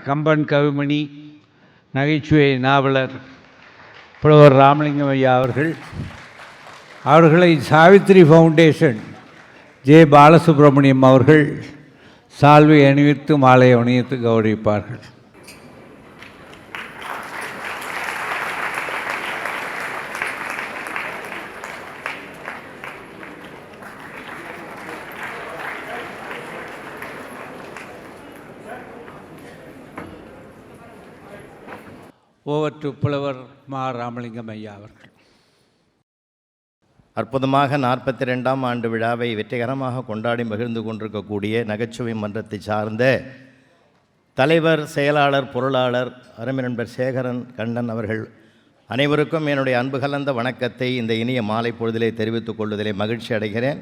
கம்பன் கவிமணி, நகைச்சுவை நாவலர் புலவர் ராமலிங்கம் ஐயா அவர்களை சாவித்திரி ஃபவுண்டேஷன் ஜே பாலசுப்ரமணியம் அவர்கள் சால்வை அணிவித்து மாலை அணிவித்து கௌரவிப்பார்கள். ஓவர் டு புலவர் மா ராமலிங்கம் ஐயா அவர்கள். அற்புதமாக 42ஆம் ஆண்டு விழாவை வெற்றிகரமாக கொண்டாடி மகிழ்ந்து கொண்டிருக்கக்கூடிய நகைச்சுவை மன்றத்தை சார்ந்த தலைவர், செயலாளர், பொருளாளர் அருமை நண்பர் சேகரன் கண்ணன் அவர்கள் அனைவருக்கும் என்னுடைய அன்பு கலந்த வணக்கத்தை இந்த இனிய மாலை பொழுதிலே தெரிவித்துக் கொள்வதிலே மகிழ்ச்சி அடைகிறேன்.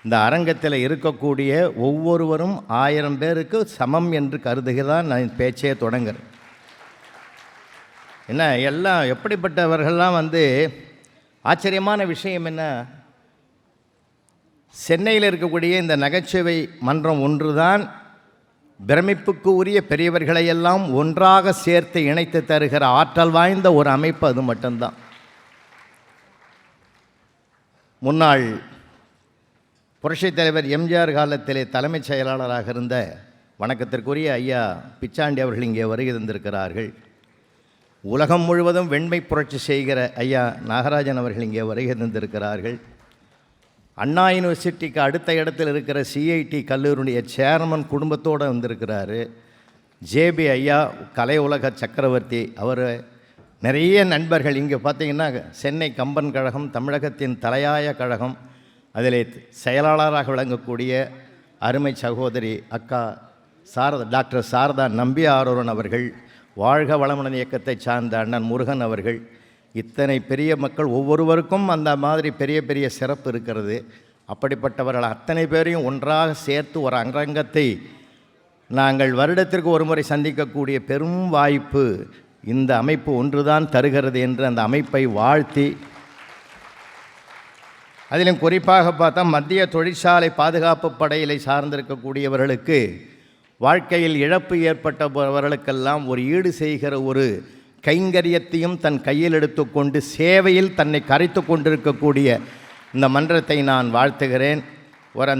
இந்த அரங்கத்தில் இருக்கக்கூடிய ஒவ்வொருவரும் 1000 பேருக்கு சமம் என்று கருதுகிறான் நான் பேச்சே தொடங்குறேன். என்ன எல்லாம் எப்படிப்பட்டவர்கள்லாம் ஆச்சரியமான விஷயம் என்ன, சென்னையில் இருக்கக்கூடிய இந்த நகைச்சுவை மன்றம் ஒன்று தான் பிரமிப்புக்கு உரிய பெரியவர்களையெல்லாம் ஒன்றாக சேர்த்து இணைத்து தருகிற ஆற்றல் வாய்ந்த ஒரு அமைப்பு அது மட்டும்தான். முன்னாள் புரட்சித் தலைவர் எம்ஜிஆர் காலத்திலே தலைமைச் செயலாளராக இருந்த வணக்கத்திற்குரிய ஐயா பிச்சாண்டி அவர்கள் இங்கே வருகை தந்திருக்கிறார்கள். உலகம் முழுவதும் வெண்மை புரட்சி செய்கிற ஐயா நாகராஜன் அவர்கள் இங்கே வருகை தந்திருக்கிறார்கள். அண்ணா யூனிவர்சிட்டிக்கு அடுத்த இடத்தில் இருக்கிற சிஐடி கல்லூரியுடைய சேர்மன் குடும்பத்தோடு வந்திருக்கிறாரு. ஜேபி ஐயா கலை உலக சக்கரவர்த்தி, அவர் நிறைய நண்பர்கள். இங்கே பார்த்திங்கன்னா சென்னை கம்பன் கழகம் தமிழகத்தின் தலையாய கழகம், அதில் செயலாளராக விளங்கக்கூடிய அருமை சகோதரி அக்கா டாக்டர் சாரதா நம்பி ஆரோரன் அவர்கள், வாழ்க வளமுடன் இயக்கத்தை சார்ந்த அண்ணன் முருகன் அவர்கள், இத்தனை பெரிய மக்கள் ஒவ்வொருவருக்கும் அந்த மாதிரி பெரிய பெரிய சிறப்பு இருக்கிறது. அப்படிப்பட்டவர்கள் அத்தனை பேரையும் ஒன்றாக சேர்த்து ஒரு அரங்கத்தை நாங்கள் வருடத்திற்கு ஒரு முறை சந்திக்கக்கூடிய பெரும் வாய்ப்பு இந்த அமைப்பு ஒன்றுதான் தருகிறது என்று அந்த அமைப்பை வாழ்த்தி, அதிலும் குறிப்பாக பார்த்தா மத்திய தொழிற்சாலை பாதுகாப்பு படையிலை சார்ந்திருக்கக்கூடியவர்களுக்கு வாழ்க்கையில் இழப்பு ஏற்பட்டவர்களுக்கெல்லாம் ஒரு ஈடு செய்கிற ஒரு கைங்கரியத்தையும் தன் கையில் எடுத்துக்கொண்டு சேவையில் தன்னை கரைத்து கொண்டிருக்கக்கூடிய இந்த மன்றத்தை நான் வாழ்த்துகிறேன். ஒரு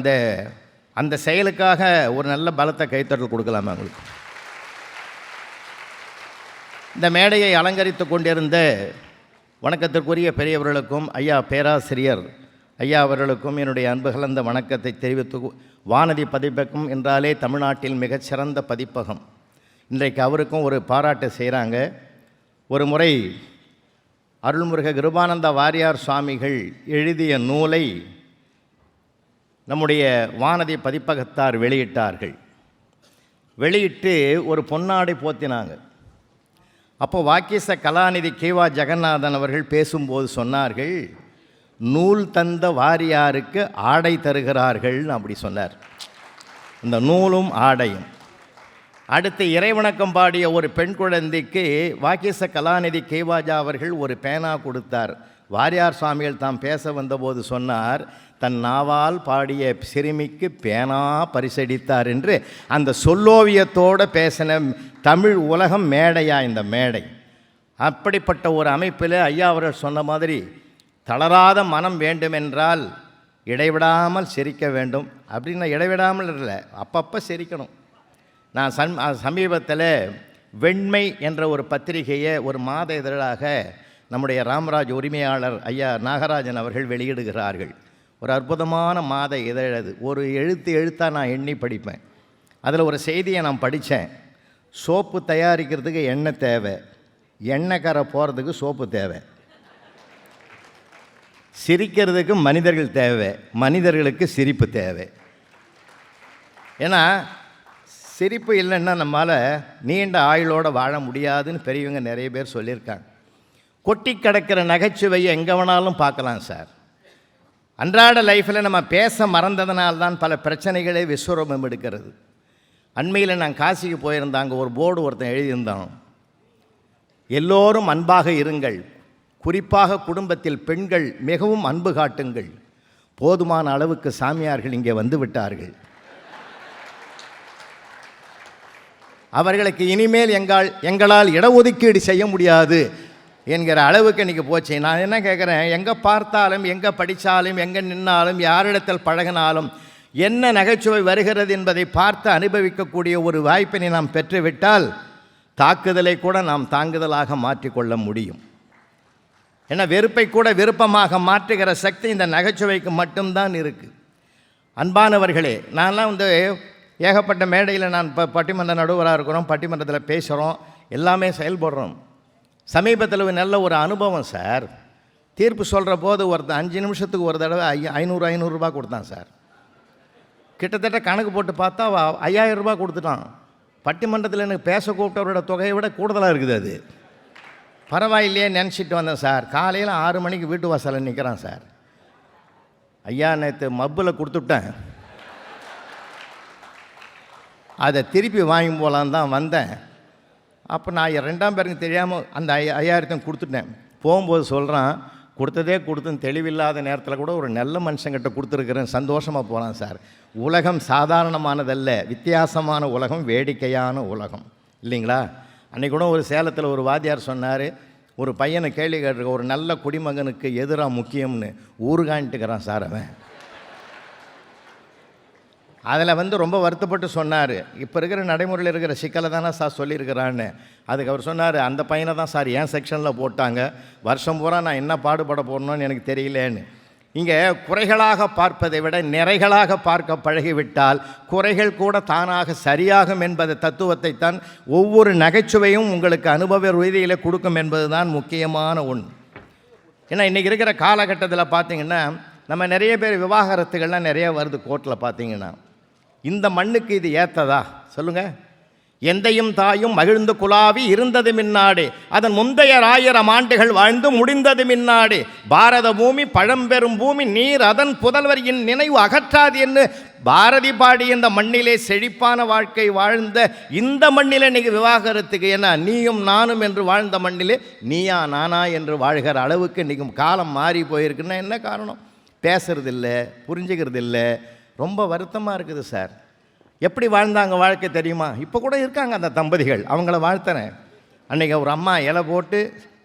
அந்த செயலுக்காக ஒரு நல்ல பலத்தை கைத்தட்டல் கொடுக்கலாமா உங்களுக்கு. இந்த மேடையை அலங்கரித்து கொண்டிருந்த வணக்கத்திற்குரிய பெரியவர்களுக்கும் ஐயா பேராசிரியர் ஐயா அவர்களுக்கும் என்னுடைய அன்பு கலந்த வணக்கத்தை தெரிவித்து, வானதி பதிப்பகம் என்றாலே தமிழ்நாட்டில் மிகச்சிறந்த பதிப்பகம். இன்றைக்கு அவருக்கும் ஒரு பாராட்டு செய்கிறாங்க. ஒரு முறை அருள்முருக கிருபானந்த வாரியார் சுவாமிகள் எழுதிய நூலை நம்முடைய வானதி பதிப்பகத்தார் வெளியிட்டார்கள். வெளியிட்டு ஒரு பொன்னாடை போத்தினாங்க. அப்போ வாக்கீச கலாநிதி கேவா ஜெகநாதன் அவர்கள் பேசும்போது சொன்னார்கள், நூல் தந்த வாரியாருக்கு ஆடை தருகிறார்கள்னு அப்படி சொன்னார். இந்த நூலும் ஆடையும். அடுத்து இறைவணக்கம் பாடிய ஒரு பெண் குழந்தைக்கு வாக்கீச கலாநிதி கேவாஜா அவர்கள் ஒரு பேனா கொடுத்தார். வாரியார் சுவாமிகள் தாம் பேச வந்தபோது சொன்னார், தன் நாவால் பாடிய சிறுமிக்கு பேனா பரிசளித்தார் என்று அந்த சொல்லோவியத்தோடு பேசின தமிழ் உலகம் மேடையா இந்த மேடை. அப்படிப்பட்ட ஒரு அமைப்பில் ஐயா அவர்கள் சொன்ன மாதிரி தளராத மனம் வேண்டுமென்றால் இடைவிடாமல் சிரிக்க வேண்டும். அப்படின்னா இடைவிடாமல் இல்லை, அப்பப்போ சிரிக்கணும். நான் சமீபத்தில் வெண்மை என்ற ஒரு பத்திரிகையை ஒரு மாத இதழாக நம்முடைய ராமராஜ் உரிமையாளர் ஐயா நாகராஜன் அவர்கள் வெளியிடுகிறார்கள். ஒரு அற்புதமான மாத இதழ் அது. ஒரு எழுத்தாக நான் எண்ணி படிப்பேன். அதில் ஒரு செய்தியை நான் படித்தேன். சோப்பு தயாரிக்கிறதுக்கு எண்ணெய் தேவை, எண்ணெய் கரை போகிறதுக்கு சோப்பு தேவை. சிரிக்கிறதுக்கு மனிதர்கள் தேவை, மனிதர்களுக்கு சிரிப்பு தேவை. ஏன்னா சிரிப்பு இல்லைன்னா நம்மளால் நீண்ட ஆயுளோடு வாழ முடியாதுன்னு பெரியவங்க நிறைய பேர் சொல்லியிருக்காங்க. கொட்டி கிடக்கிற நகைச்சுவையை எங்கே வேணாலும் பார்க்கலாம் சார். அன்றாட லைஃப்பில் நம்ம பேச மறந்ததுனால்தான் பல பிரச்சனைகளே விஸ்வரூபம் எடுக்கிறது. அண்மையில் நான் காசிக்கு போயிருந்தாங்க. ஒரு போர்டு ஒருத்தன் எழுதியிருந்தான், எல்லோரும் அன்பாக இருங்கள், குறிப்பாக குடும்பத்தில் பெண்கள் மிகவும் அன்பு காட்டுங்கள், போதுமான அளவுக்கு சாமியார்கள் இங்கே வந்து விட்டார்கள். அவர்களுக்கு இனிமேல் எங்களால் இடஒதுக்கீடு செய்ய முடியாது என்கிற அளவுக்கு இன்றைக்கி போச்சு. நான் என்ன கேட்குறேன், எங்கே பார்த்தாலும், எங்கே படித்தாலும், எங்கே நின்னாலும், யாரிடத்தில் பழகினாலும் என்ன நகைச்சுவை வருகிறது என்பதை பார்த்து அனுபவிக்கக்கூடிய ஒரு வாய்ப்பினை நாம் பெற்றுவிட்டால் தாக்குதலை கூட நாம் தாங்குதலாக மாற்றிக்கொள்ள முடியும். ஏன்னா வெறுப்பை கூட விருப்பமாக மாற்றுகிற சக்தி இந்த நகைச்சுவைக்கு மட்டும்தான் இருக்குது. அன்பானவர்களே, நான்லாம் ஏகப்பட்ட மேடையில் நான் இப்போ பட்டிமன்ற நடுவராக இருக்கிறோம், பட்டிமன்றத்தில் பேசுகிறோம், எல்லாமே செயல்படுறோம். சமீபத்தில் நல்ல ஒரு அனுபவம் சார். தீர்ப்பு சொல்கிற போது ஒருத்தர் 5 நிமிஷத்துக்கு ஒரு தடவை 500 ரூபா கொடுத்தான் சார். கிட்டத்தட்ட கணக்கு போட்டு பார்த்தா 5000 ரூபா கொடுத்துட்டான். பட்டிமன்றத்தில் எனக்கு பேச கூப்பிட்டவரோட தொகையை விட கூடுதலாக இருக்குது. அது பரவாயில்லையே நினச்சிட்டு வந்தேன் சார். காலையில் 6 மணிக்கு வீட்டு வாசலில் நிற்கிறான் சார். ஐயா, நேற்று மப்பில் கொடுத்துட்டேன், அதை திருப்பி வாங்கி போகலான்னு தான் வந்தேன். அப்போ நான் 2ஆம் பேருக்கு தெரியாமல் அந்த 5000 கொடுத்துட்டேன். போகும்போது சொல்கிறான், கொடுத்ததே கொடுத்துன்னு தெளிவில்லாத நேரத்தில் கூட ஒரு நல்ல மனுஷங்கிட்ட கொடுத்துருக்குறேன், சந்தோஷமாக போகலாம் சார். உலகம் சாதாரணமானதல்ல, வித்தியாசமான உலகம், வேடிக்கையான உலகம் இல்லைங்களா? அன்றைக்கி கூட ஒரு சேலத்தில் ஒரு வாத்தியார் சொன்னார், ஒரு பையனை கேள்வி கேட்டிருக்க, ஒரு நல்ல குடிமகனுக்கு எதிராக முக்கியம்னு ஊறுகான்ட்டுக்கிறான் சார் அவன். அதில் ரொம்ப வருத்தப்பட்டு சொன்னார், இப்போ இருக்கிற நடைமுறையில் இருக்கிற சிக்கலை தானே சார் சொல்லியிருக்கிறான்னு. அதுக்கு அவர் சொன்னார், அந்த பையனை தான் சார் என் செக்ஷனில் போட்டாங்க, வருஷம் பூரா நான் என்ன பாடுபட போடணும்னு எனக்கு தெரியலேன்னு. இங்கே குறைகளாக பார்ப்பதை விட நிறைகளாக பார்க்க பழகிவிட்டால் குறைகள் கூட தானாக சரியாகும் என்பது தத்துவத்தை தான் ஒவ்வொரு நகைச்சுவையும் உங்களுக்கு அனுபவ ரீதியில் கொடுக்கும் என்பது தான் முக்கியமான ஒன்று. ஏன்னா இன்றைக்கி இருக்கிற காலகட்டத்தில் பார்த்திங்கன்னா நம்ம நிறைய பேர் விவாகரத்துகள்லாம் நிறைய வருது கோர்ட்டில். பார்த்திங்கன்னா இந்த மண்ணுக்கு இது ஏற்றதா சொல்லுங்கள்? எந்தையும் தாயும் மகிழ்ந்து குலாவி இருந்தது மின்னாடு, அதன் முந்தைய 1000 ஆண்டுகள் வாழ்ந்து முடிந்தது மின்னாடு. பாரத பூமி பழம்பெரும் பூமி, நீர் அதன் புதல்வரின் நினைவு அகற்றாது என்று பாரதி பாடி இந்த மண்ணிலே செழிப்பான வாழ்க்கை வாழ்ந்த இந்த மண்ணிலே இன்றைக்கி விவாகரத்துக்கு ஏன்னா நீயும் நானும் என்று வாழ்ந்த மண்ணிலே நீயா நானா என்று வாழ்கிற அளவுக்கு இன்றைக்கும் காலம் மாறி போயிருக்குன்னா என்ன காரணம்? பேசுறதில்ல, புரிஞ்சுக்கிறது இல்லை. ரொம்ப வருத்தமாக இருக்குது சார். எப்படி வாழ்ந்தாங்க வாழ்க்கை தெரியுமா? இப்போ கூட இருக்காங்க அந்த தம்பதிகள், அவங்கள வாழ்த்துறேன். அன்றைக்கி ஒரு அம்மா இலை போட்டு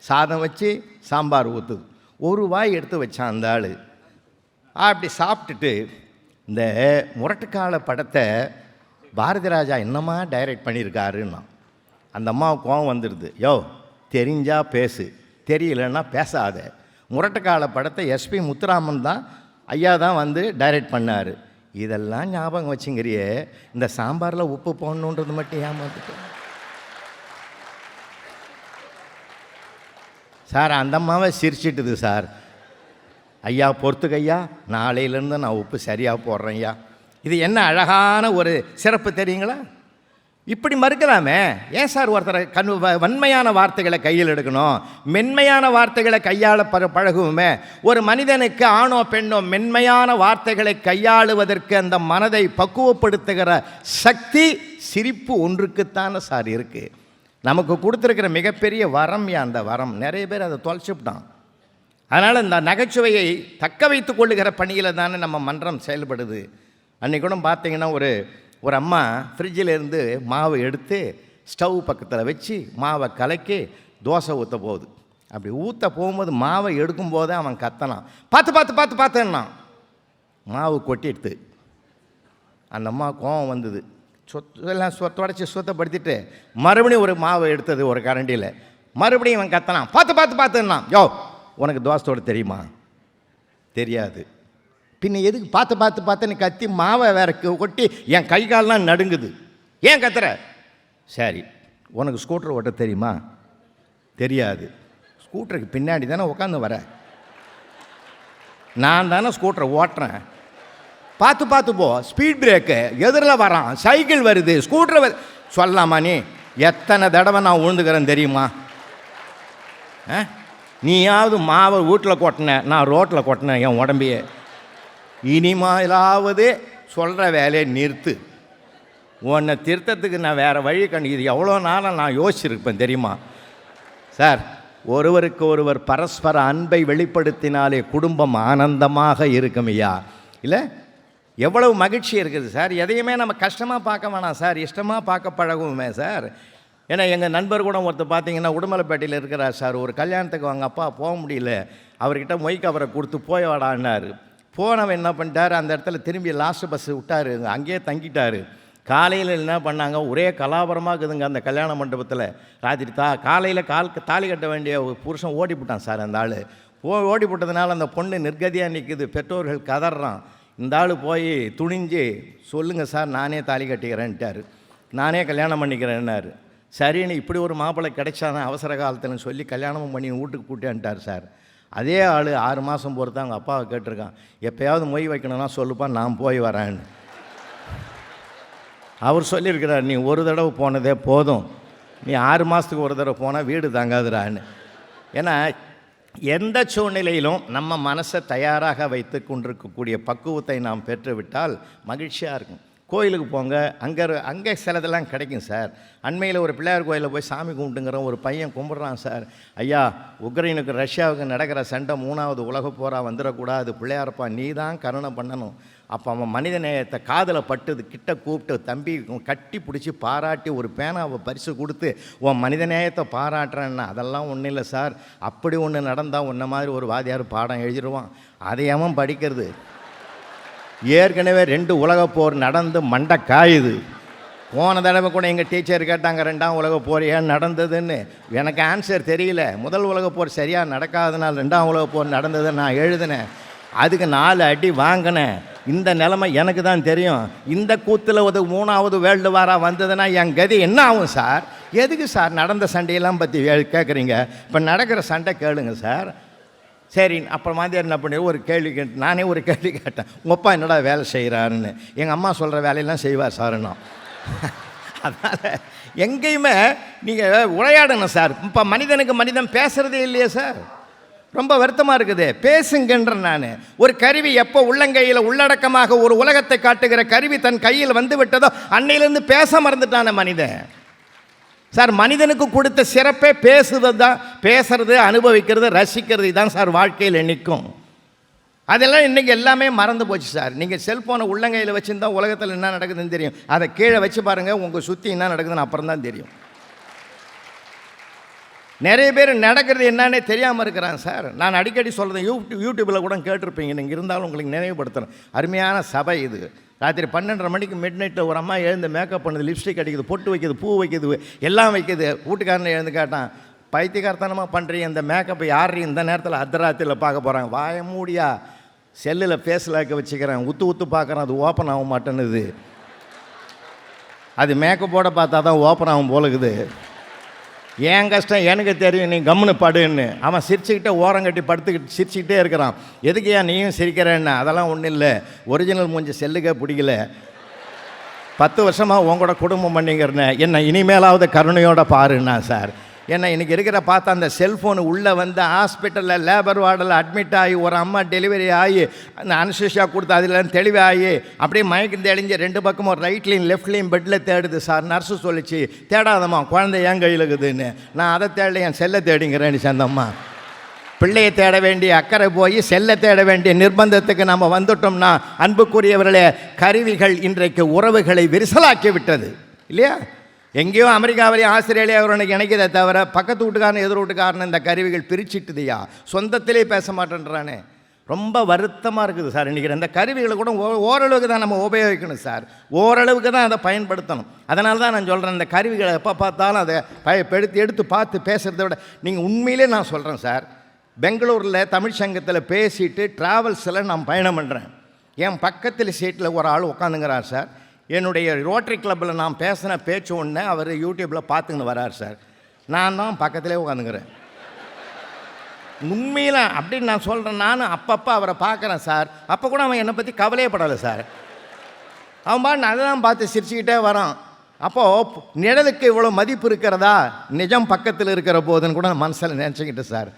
சாதம் வச்சு சாம்பார் ஊற்றுது, ஒரு வாய் எடுத்து வச்சான் அந்த ஆள். அப்படி சாப்பிட்டுட்டு இந்த முரட்டுக்கால படத்தை பாரதி ராஜா என்னம்மா டைரக்ட் பண்ணியிருக்காருன்னா அந்த அம்மாவுக்கு கோவம் வந்துடுது. யோ, தெரிஞ்சா பேசு, தெரியலன்னா பேசாத. முரட்டுக்கால படத்தை எஸ்பி முத்துராமன் தான் ஐயா தான் டைரக்ட் பண்ணார். இதெல்லாம் ஞாபகம் வச்சுங்கிறியே, இந்த சாம்பாரில் உப்பு போடணுன்றது மட்டும் ஏமாத்துட்டு சார். அந்த அம்மாவை சிரிச்சிட்டுது சார். ஐயா பொறுத்துக்கையா, நாளையிலேருந்து நான் உப்பு சரியாக போடுறேன் ஐயா. இது என்ன அழகான ஒரு சிறப்பு தெரியுங்களா? இப்படி மறுக்கலாமே. ஏன் சார் ஒருத்தரை வன்மையான வார்த்தைகளை கையில் எடுக்கணும்? மென்மையான வார்த்தைகளை கையாள பழகுவோமே. ஒரு மனிதனுக்கு ஆணோ பெண்ணோ மென்மையான வார்த்தைகளை கையாளுவதற்கு அந்த மனதை பக்குவப்படுத்துகிற சக்தி சிரிப்பு ஒன்றுக்குத்தானே சார் இருக்குது. நமக்கு கொடுத்துருக்கிற மிகப்பெரிய வரம் அந்த வரம் நிறைய பேர் அதை தொலைச்சிவிட்டான். அதனால் இந்த நகைச்சுவையை தக்க வைத்து கொள்ளுகிற பணியில் தானே நம்ம மன்றம் செயல்படுது. அன்றைக்கி கூட பார்த்திங்கன்னா ஒரு அம்மா ஃப்ரிட்ஜில் இருந்து மாவை எடுத்து ஸ்டவ் பக்கத்தில் வச்சு மாவை கலக்கி தோசை ஊற்ற போகுது. அப்படி ஊற்ற போகும்போது மாவை எடுக்கும்போதே அவன் கத்தனான், பார்த்து பார்த்து பார்த்து பார்த்துன்னா மாவு கொட்டிடுது. அந்த அம்மா கோவம் வந்தது. எல்லாம் தொடச்சி சுத்தப்படுத்திட்டு மறுபடியும் ஒரு மாவை எடுத்தது ஒரு கரண்டியில். மறுபடியும் அவன் கத்தனான், பார்த்து பார்த்து பார்த்துன்னா. யோ, உனக்கு தோசையோடு தெரியுமா? தெரியாது. பின்ன எதுக்கு பார்த்து பார்த்து பார்த்து நீ கத்தி மாவை வேற கொட்டி என் கை கால்லாம் நடுங்குது, ஏன் கத்துற? சரி, உனக்கு ஸ்கூட்டர் ஓட்ட தெரியுமா? தெரியாது. ஸ்கூட்டருக்கு பின்னாடி தானே உட்காந்து வர, நான் தானே ஸ்கூட்டரை ஓட்டுறேன். பார்த்து பார்த்து போ, ஸ்பீட் பிரேக்கு எதிரில் வரான், சைக்கிள் வருது, ஸ்கூட்டர் சொல்லலாமா? நீ எத்தனை தடவை நான் விழுந்துக்கிறேன் தெரியுமா? நீயாவது மாவை வீட்டில் கொட்டினேன், நான் ரோட்டில் கொட்டினேன் என் உடம்பையே. இனிமேலாவது சொல்கிற வேலையை நிறுத்து. உன்னை திருத்தத்துக்கு நான் வேறு வழி இது எவ்வளோ நாளாக நான் யோசிச்சிருப்பேன் தெரியுமா? சார், ஒருவருக்கு ஒருவர் பரஸ்பர அன்பை வெளிப்படுத்தினாலே குடும்பம் ஆனந்தமாக இருக்கும் ஐயா. இல்லை, எவ்வளவு மகிழ்ச்சி இருக்குது சார். எதையுமே நம்ம கஷ்டமாக பார்க்க வேணாம் சார், இஷ்டமாக பார்க்க பழகுவோமே சார். ஏன்னா எங்கள் நண்பர் கூட ஒருத்தர் பார்த்தீங்கன்னா உடுமலைப்பேட்டையில் இருக்கிறார் சார். ஒரு கல்யாணத்துக்கு அவங்க அப்பா போக முடியல, அவர்கிட்ட மொய் கவரை கொடுத்து போய் வாடான்னார். போனவன் என்ன பண்ணிட்டார், அந்த இடத்துல திரும்பி லாஸ்ட் பஸ்ஸு விட்டார், அங்கேயே தங்கிட்டார். காலையில் என்ன பண்ணாங்க, ஒரே கலாபரமாக இருக்குதுங்க அந்த கல்யாண மண்டபத்தில். ராத்திரி காலையில் தாலி கட்ட வேண்டிய புருஷன் ஓடிவிட்டான் சார். அந்த ஆள் ஓடிவிட்டதுனால அந்த பொண்ணு நிர்கதியாக நிற்குது, பெற்றோர்கள் கதறான். இந்த ஆள் போய் துணிஞ்சு சொல்லுங்கள் சார் நானே தாலி கட்டிக்கிறேன்ட்டார், நானே கல்யாணம் பண்ணிக்கிறேன்னாரு. சரின்னு இப்படி ஒரு மாப்பிள்ளை கிடைச்சாதான் அவசர காலத்துலன்னு சொல்லி கல்யாணமும் பண்ணி வீட்டுக்கு கூட்டியான்ட்டார் சார். அதே ஆள் 6 மாதம் பொறுத்து அவங்க அப்பாவை கேட்டிருக்கான், எப்போயாவது மொய் வைக்கணும்னா சொல்லுப்பா நான் போய் வரேன்னு. அவர் சொல்லியிருக்கிறார், நீ ஒரு தடவை போனதே போதும், நீ 6 மாதத்துக்கு ஒரு தடவை போனால் வீடு தாங்காதுறான்னு. ஏன்னா எந்த சூழ்நிலையிலும் நம்ம மனசை தயாராக வைத்து கொண்டிருக்கக்கூடிய பக்குவத்தை நாம் பெற்றுவிட்டால் மகிழ்ச்சியாக இருக்கும். கோயிலுக்கு போங்க, அங்கே சிலதெல்லாம் கிடைக்கும் சார். அண்மையில் ஒரு பிள்ளையார் கோயிலில் போய் சாமி கும்பிட்டுங்கிறோம், ஒரு பையன் கும்பிட்றான் சார், ஐயா உக்ரைனுக்கு ரஷ்யாவுக்கு நடக்கிற சண்டை 3வது உலக போராக வந்துடக்கூடாது, பிள்ளையாரப்பா நீ தான் கருணை பண்ணணும். அப்போ அவன் மனித நேயத்தை காதில் பட்டுது, கிட்ட கூப்பிட்டு தம்பி கட்டி பிடிச்சி பாராட்டி ஒரு பேனாவை பரிசு கொடுத்து உன் மனித நேயத்தை பாராட்டுறேன்னா, அதெல்லாம் ஒன்றும் இல்லை சார், அப்படி ஒன்று நடந்தால் உன்ன மாதிரி ஒரு வாதியார் பாடம் எழுதிடுவான், அதை அவன் படிக்கிறது. ஏற்கனவே 2 உலகப் போர் நடந்து மண்டை காயுது. போன தடவை கூட எங்கள் டீச்சர் கேட்டாங்க 2ஆம் உலகப் போர் ஏன் நடந்ததுன்னு. எனக்கு ஆன்சர் தெரியல. முதல் உலகப் போர் சரியாக நடக்காதனால் 2ஆம் உலகப் போர் நடந்ததை நான் எழுதினேன், அதுக்கு 4 அடி வாங்கினேன். இந்த நிலைமை எனக்கு தான் தெரியும். இந்த கூத்தில் ஒரு 3வது வேர்ல்டு வாராக வந்ததுன்னா என் கதி என்ன ஆகும் சார்? எதுக்கு சார் நடந்த சண்டையெல்லாம் பற்றி கேட்குறீங்க? இப்போ நடக்கிற சண்டை கேளுங்க சார். சரி, அப்புறம் மாதிரி என்ன பண்ணி ஒரு கேள்வி கேட்டு நானே ஒரு கேள்வி கேட்டேன், உங்கள் அப்பா என்னடா வேலை செய்கிறாருன்னு. எங்கள் அம்மா சொல்கிற வேலையெல்லாம் செய்வார் சாருன்னா. அதனால் எங்கேயுமே நீங்கள் உரையாடணும் சார். இப்போ மனிதனுக்கு மனிதன் பேசுகிறதே இல்லையே சார், ரொம்ப வருத்தமாக இருக்குது. பேசுங்கன்ற நான் ஒரு கருவி எப்போ உள்ளங்கையில் உள்ளடக்கமாக ஒரு உலகத்தை காட்டுகிற கருவி தன் கையில் வந்து விட்டதோ அன்னையிலேருந்து பேச மறந்துட்டான மனிதன் சார். மனிதனுக்கு கொடுத்த சிறப்பே பேசுறது தான். பேசுறது, அனுபவிக்கிறது, ரசிக்கிறது தான் சார் வாழ்க்கையில் நிற்கும். அதெல்லாம் இன்றைக்கி எல்லாமே மறந்து போச்சு சார். நீங்கள் செல்ஃபோனை உள்ளங்கையில் வச்சுருந்தா உலகத்தில் என்ன நடக்குதுன்னு தெரியும், அதை கீழே வச்சு பாருங்கள், உங்கள் சுற்றி என்ன நடக்குதுன்னு அப்புறம் தான் தெரியும். நிறைய பேர் நடக்கிறது என்னன்னே தெரியாமல் இருக்கிறாங்க சார். நான் அடிக்கடி சொல்கிறேன், யூடியூப்பில் கூட கேட்டிருப்பீங்க, நீங்கள் இருந்தாலும் உங்களுக்கு நினைவுபடுத்துகிறேன். அருமையான சபை இது. ராத்திரி 12:30 மணிக்கு மிட் நைட்டில் ஒரு அம்மா எழுந்து மேக்கப் பண்ணுது, லிப்ஸ்டிக் அடிக்குது, பொட்டு வைக்கிது, பூ வைக்கிது, எல்லாம் வைக்கிது. வீட்டுக்காரனை எழுந்து கேட்டான், பைத்தியக்காரத்தனமாக பண்ணுறீங்க, இந்த மேக்கப் யாரையும் இந்த நேரத்தில் அர்த்தராத்திரியில் பார்க்க போகிறாங்க, வாய மூடியா, செல்லில் ஃபேஸில் வச்சுக்கிறேன், ஊற்று பார்க்குறேன், அது ஓப்பன் ஆக மாட்டேன்னுது. அது மேக்கப்போட பார்த்தா தான் ஓப்பன் ஆகும் போலுக்குது. ஏன் கஷ்டம் எனக்கு தெரியும், நீ கம்முன்னு படுன்னு. அவன் சிரிச்சுக்கிட்டே ஓரங்கட்டி படுத்துக்கிட்டு சிரிச்சுக்கிட்டே இருக்கிறான். எதுக்கு ஏன் நீயும் சிரிக்கிறேன்னா, அதெல்லாம் ஒன்றும் இல்லை, ஒரிஜினல் மூஞ்சி செல்லுக்கே பிடிக்கல, 10 வருஷமாக உங்களோட குடும்பம் பண்ணிக்கிறேன்னு, என்ன இனிமேலாவது கருணையோட பாருன்னா சார். ஏன்னா இன்றைக்கி இருக்கிற பார்த்தா அந்த செல்ஃபோனு உள்ளே வந்து ஹாஸ்பிட்டலில் லேபர் வார்டில் அட்மிட் ஆகி ஒரு அம்மா டெலிவரி ஆகி அந்த அனஸ்தீசியா கொடுத்து அதில் தெளிவாகி அப்படியே மயக்கம் தெளிஞ்சு 2 பக்கமும் ரைட்லேயும் லெஃப்ட்லேயும் பெட்டில் தேடுது சார். நர்ஸு சொல்லிச்சு, தேடாதம்மா குழந்தை ஏன் கையில் இருக்குதுன்னு. நான் அதை தேடல, என் செல்லை தேடிங்கிறேன்னு சேர்ந்தம்மா. பிள்ளையை தேட வேண்டிய அக்கறை போய் செல்லை தேட வேண்டிய நிர்பந்தத்துக்கு நம்ம வந்துட்டோம்னா, அன்புக்குரியவர்களே, கருவிகள் இன்றைக்கு உறவுகளை விரிசலாக்கி விட்டது இல்லையா? எங்கேயோ அமெரிக்காவிலேயே ஆஸ்திரேலியாவில் இணைக்கிறத தவிர பக்கத்து வீட்டுக்காரன் எதிர் வீட்டுக்காரன் இந்த கருவிகள் பிரிச்சுட்டுதையா, சொந்தத்திலே பேச மாட்டேன்றானே. ரொம்ப வருத்தமாக இருக்குது சார். இன்றைக்கி இந்த கருவிகளை கூட ஓரளவுக்கு தான் நம்ம உபயோகிக்கணும் சார், ஓரளவுக்கு தான் அதை பயன்படுத்தணும். அதனால தான் நான் சொல்கிறேன், இந்த கருவிகளை எப்போ பார்த்தாலும் அதை எடுத்து பார்த்து பேசுகிறத விட, நீங்கள் உண்மையிலே நான் சொல்கிறேன் சார், பெங்களூரில் தமிழ் சங்கத்தில் பேசிட்டு ட்ராவல்ஸில் நான் பயணம் பண்ணுறேன். என் பக்கத்தில் சீட்டில் ஒரு ஆள் உட்காந்துங்கிறார் சார். என்னுடைய ரோட்டரி கிளப்பில் நான் பேசின பேச்சு ஒன்று அவர் யூடியூப்பில் பார்த்துக்கின்னு வரார் சார். நான் தான் பக்கத்திலே உட்காந்துக்கிறேன். உண்மையில் அப்படின்னு நான் சொல்கிறேன். நானும் அப்பப்போ அவரை பார்க்குறேன் சார். அப்போ கூட அவன் என்னை பற்றி கவலையப்படலை சார். அவன் பாட்டு அதெல்லாம் பார்த்து சிரிச்சுக்கிட்டே வரான். அப்போது நிழலுக்கு இவ்வளோ மதிப்பு இருக்கிறதா, நிஜம் பக்கத்தில் இருக்கிற போதுன்னு கூட மனசில் நினச்சிக்கிட்டேன் சார்.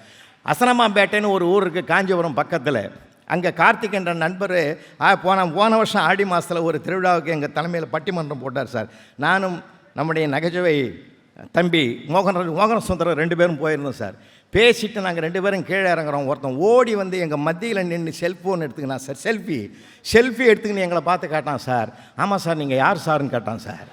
அசனமாம்பேட்டைன்னு ஒரு ஊர் இருக்குது காஞ்சிபுரம் பக்கத்தில். அங்கே கார்த்திக் என்ற நண்பர் போன வருஷம் ஆடி மாதத்தில் ஒரு திருவிழாவுக்கு எங்கள் தலைமையில் பட்டிமன்றம் போட்டார் சார். நானும் நம்முடைய நகைச்சுவை தம்பி மோகன சுந்தரம் 2 பேரும் போயிருந்தோம் சார். பேசிட்டு நாங்கள் 2 பேரும் கீழே இறங்குறோம். ஒருத்தன் ஓடி வந்து எங்கள் மத்தியில் நின்று செல்ஃபோன் எடுத்துக்கினான் சார். செல்ஃபி எடுத்துக்கின்னு எங்களை பார்த்து கேட்டான் சார். ஆமாம் சார், நீங்கள் யார் சார்ன்னு கேட்டான் சார்.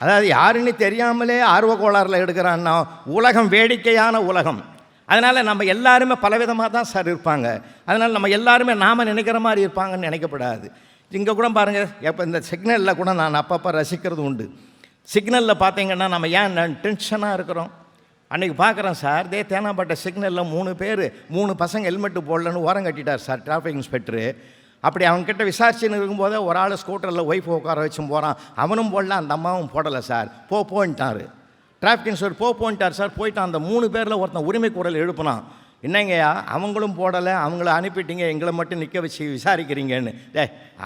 அதாவது யாருன்னு தெரியாமலே ஆர்வ கோளாறில் எடுக்கிறான்னா, உலகம் வேடிக்கையான உலகம். அதனால் நம்ம எல்லாருமே பலவிதமாக தான் சார் இருப்பாங்க. அதனால் நம்ம எல்லாருமே நாம் நினைக்கிற மாதிரி இருப்பாங்கன்னு நினைக்கப்படாது. இங்கே கூட பாருங்கள், எப்போ இந்த சிக்னலில் கூட நான் அப்பப்போ ரசிக்கிறது உண்டு. சிக்னலில் பார்த்தீங்கன்னா நம்ம ஏன் டென்ஷனாக இருக்கிறோம். அன்றைக்கி பார்க்குறேன் சார், தேனாம்பேட்டை சிக்னலில் 3 பசங்க ஹெல்மெட்டு போடலன்னு ஓரம் கட்டிட்டார் சார் டிராஃபிக் இன்ஸ்பெக்டரு. அப்படி அவங்ககிட்ட விசாரிச்சுன்னு இருக்கும்போதே ஒரு ஆள் ஸ்கூட்டரில் ஒய்ஃப் உட்கார வச்சும் போகிறான். அவனும் போடல, அந்த அம்மாவும் போடலை சார். போன்ட்டார் டிராஃபிக் இன்ஸ்பெக்டர். போன்ட்டார் சார். போயிட்டான். அந்த 3 பேரில் ஒருத்தன் உரிமை குரல் எழுப்புனான். என்னங்கய்யா, அவங்களும் போடலை, அவங்கள அனுப்பிட்டீங்க, எங்களை மட்டும் நிற்க வச்சு விசாரிக்கிறீங்கன்னு.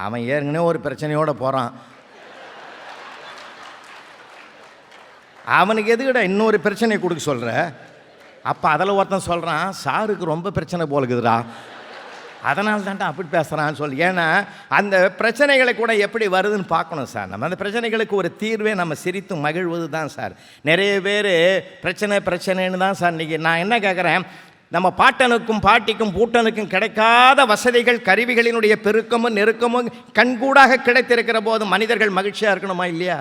அவன் ஏற்கனவே ஒரு பிரச்சனையோடு போகிறான். அவனுக்கு எதுக்கிட்ட இன்னொரு பிரச்சனையை கொடுக்க சொல்கிற? அப்போ அதில் ஒருத்தன் சொல்கிறான், சாருக்கு ரொம்ப பிரச்சனை போலுக்குதுடா, அதனால தான்டா அப்படி பேசுகிறான்னு சொல்லி. ஏன்னா அந்த பிரச்சனைகளை கூட எப்படி வருதுன்னு பார்க்கணும் சார். நம்ம அந்த பிரச்சனைகளுக்கு ஒரு தீர்வே நம்ம சிரித்து மகிழ்வது தான் சார். நிறைய பேர் பிரச்சனைன்னு தான் சார். இன்றைக்கி நான் என்ன கேட்குறேன், நம்ம பாட்டனுக்கும் பாட்டிக்கும் பூட்டனுக்கும் கிடைக்காத வசதிகள் கருவிகளினுடைய பெருக்கமும் நெருக்கமும் கண்கூடாக கிடைத்திருக்கிற போது மனிதர்கள் மகிழ்ச்சியாக இருக்கணுமா இல்லையா?